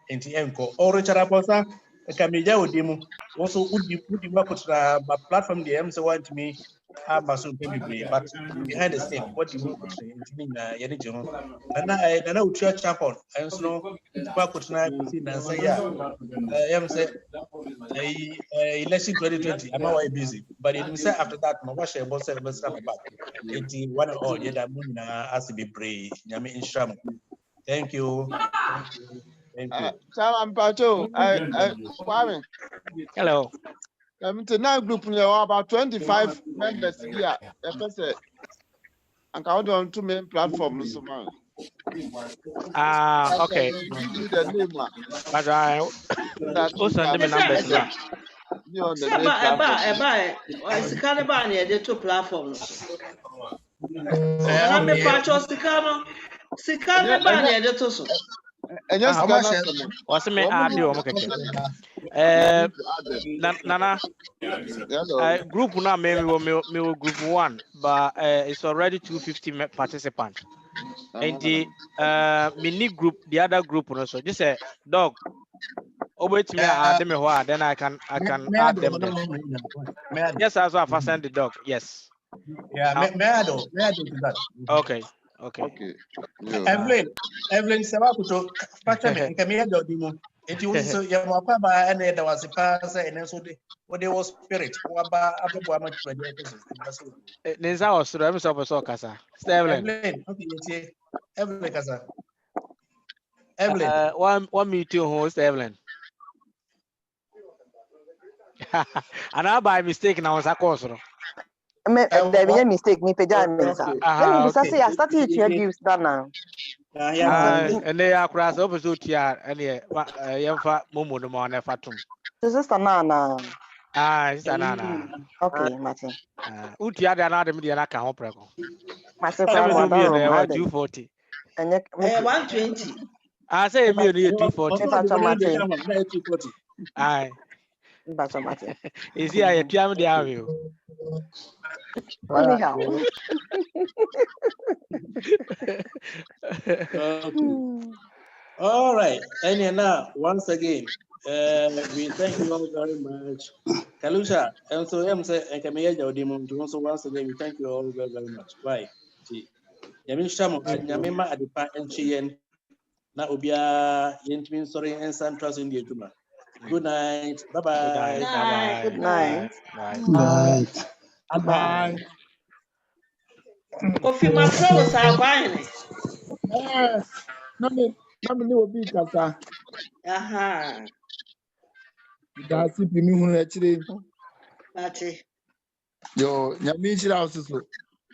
A: And the encore, or Richard Aposa, a Camilla Odimu, also would be work with the platform, the MC want me. But behind the scene, what do you want to say? And I know church chapel, and so back with and say, yeah, I am say election 2020. I'm not busy, but it say after that, no wash a boss and stuff about it. One and all, yeah, that moon has to be brave. Yami in Sham. Thank you.
B: Hello.
C: Now group about 25 members here. And count on 2 main platforms.
B: Okay. But I also send them numbers now.
D: Sika near the 2 platforms. Sika near the 2.
C: And yes,
A: How
C: can
A: much?
B: What's me add you okay? Nana
C: Hello.
B: group now maybe we group 1 but it's already 250 participants. And the mini group the other group also just a dog wait me add them then I can add them there. Yes, also I've sent the dog. Yes.
A: Yeah, may I do that?
B: Okay.
C: Okay. Yeah.
A: Evelyn, Sabakuto, Pacha, and Camilla Dodimo. It was so Yamapa and there was a pass and so they was spirit. Waba Abuama.
B: Ninja was to every so casa. Evelyn.
A: Evelyn Casa. Evelyn.
B: One meeting host Evelyn. And I by mistake now was a course.
I: There be a mistake, me pajamas. Let me say, I started to use that now.
B: And they are cross over to Tia and Yamfa Mumu no more fatum.
I: This is Nana.
B: It's Anana.
I: Okay, Martin.
B: Utia the another media I can operate.
I: Myself,
B: I 240.
I: And
D: 120.
B: I say me near 240. Aye.
I: Martin.
B: Is here a piano the area?
I: Anyhow.
A: All right. And now, once again, we thank you all very much. Kalusha, and so I'm saying, and Kamaya Demon, so once again, we thank you all very, very much. Why? Yamin Shamo, and Yamima at the part and Chien, now Ubia, Yentmin, sorry, and San Trust in the Juma. Good night. Bye bye.
I: Good night.
G: Bye.
F: Bye.
D: Kofi Mafro was our wine.
F: No, will be Kasa.
D: Aha.
F: That's it. Me who actually.
D: Mate.
F: Yo, Yamichi also.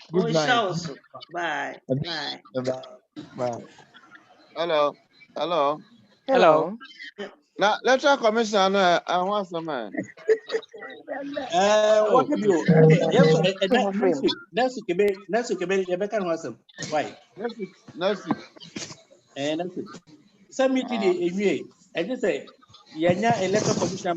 F: Good night.
D: Bye. Bye.
F: Bye.
C: Hello.
B: Hello.
C: Now, let's talk commissioner. I want some man.
A: What have you? Next week, Rebecca was some. Why?
C: Next week.
A: And that's it. Some meeting, I just say, Yanya electoral commission.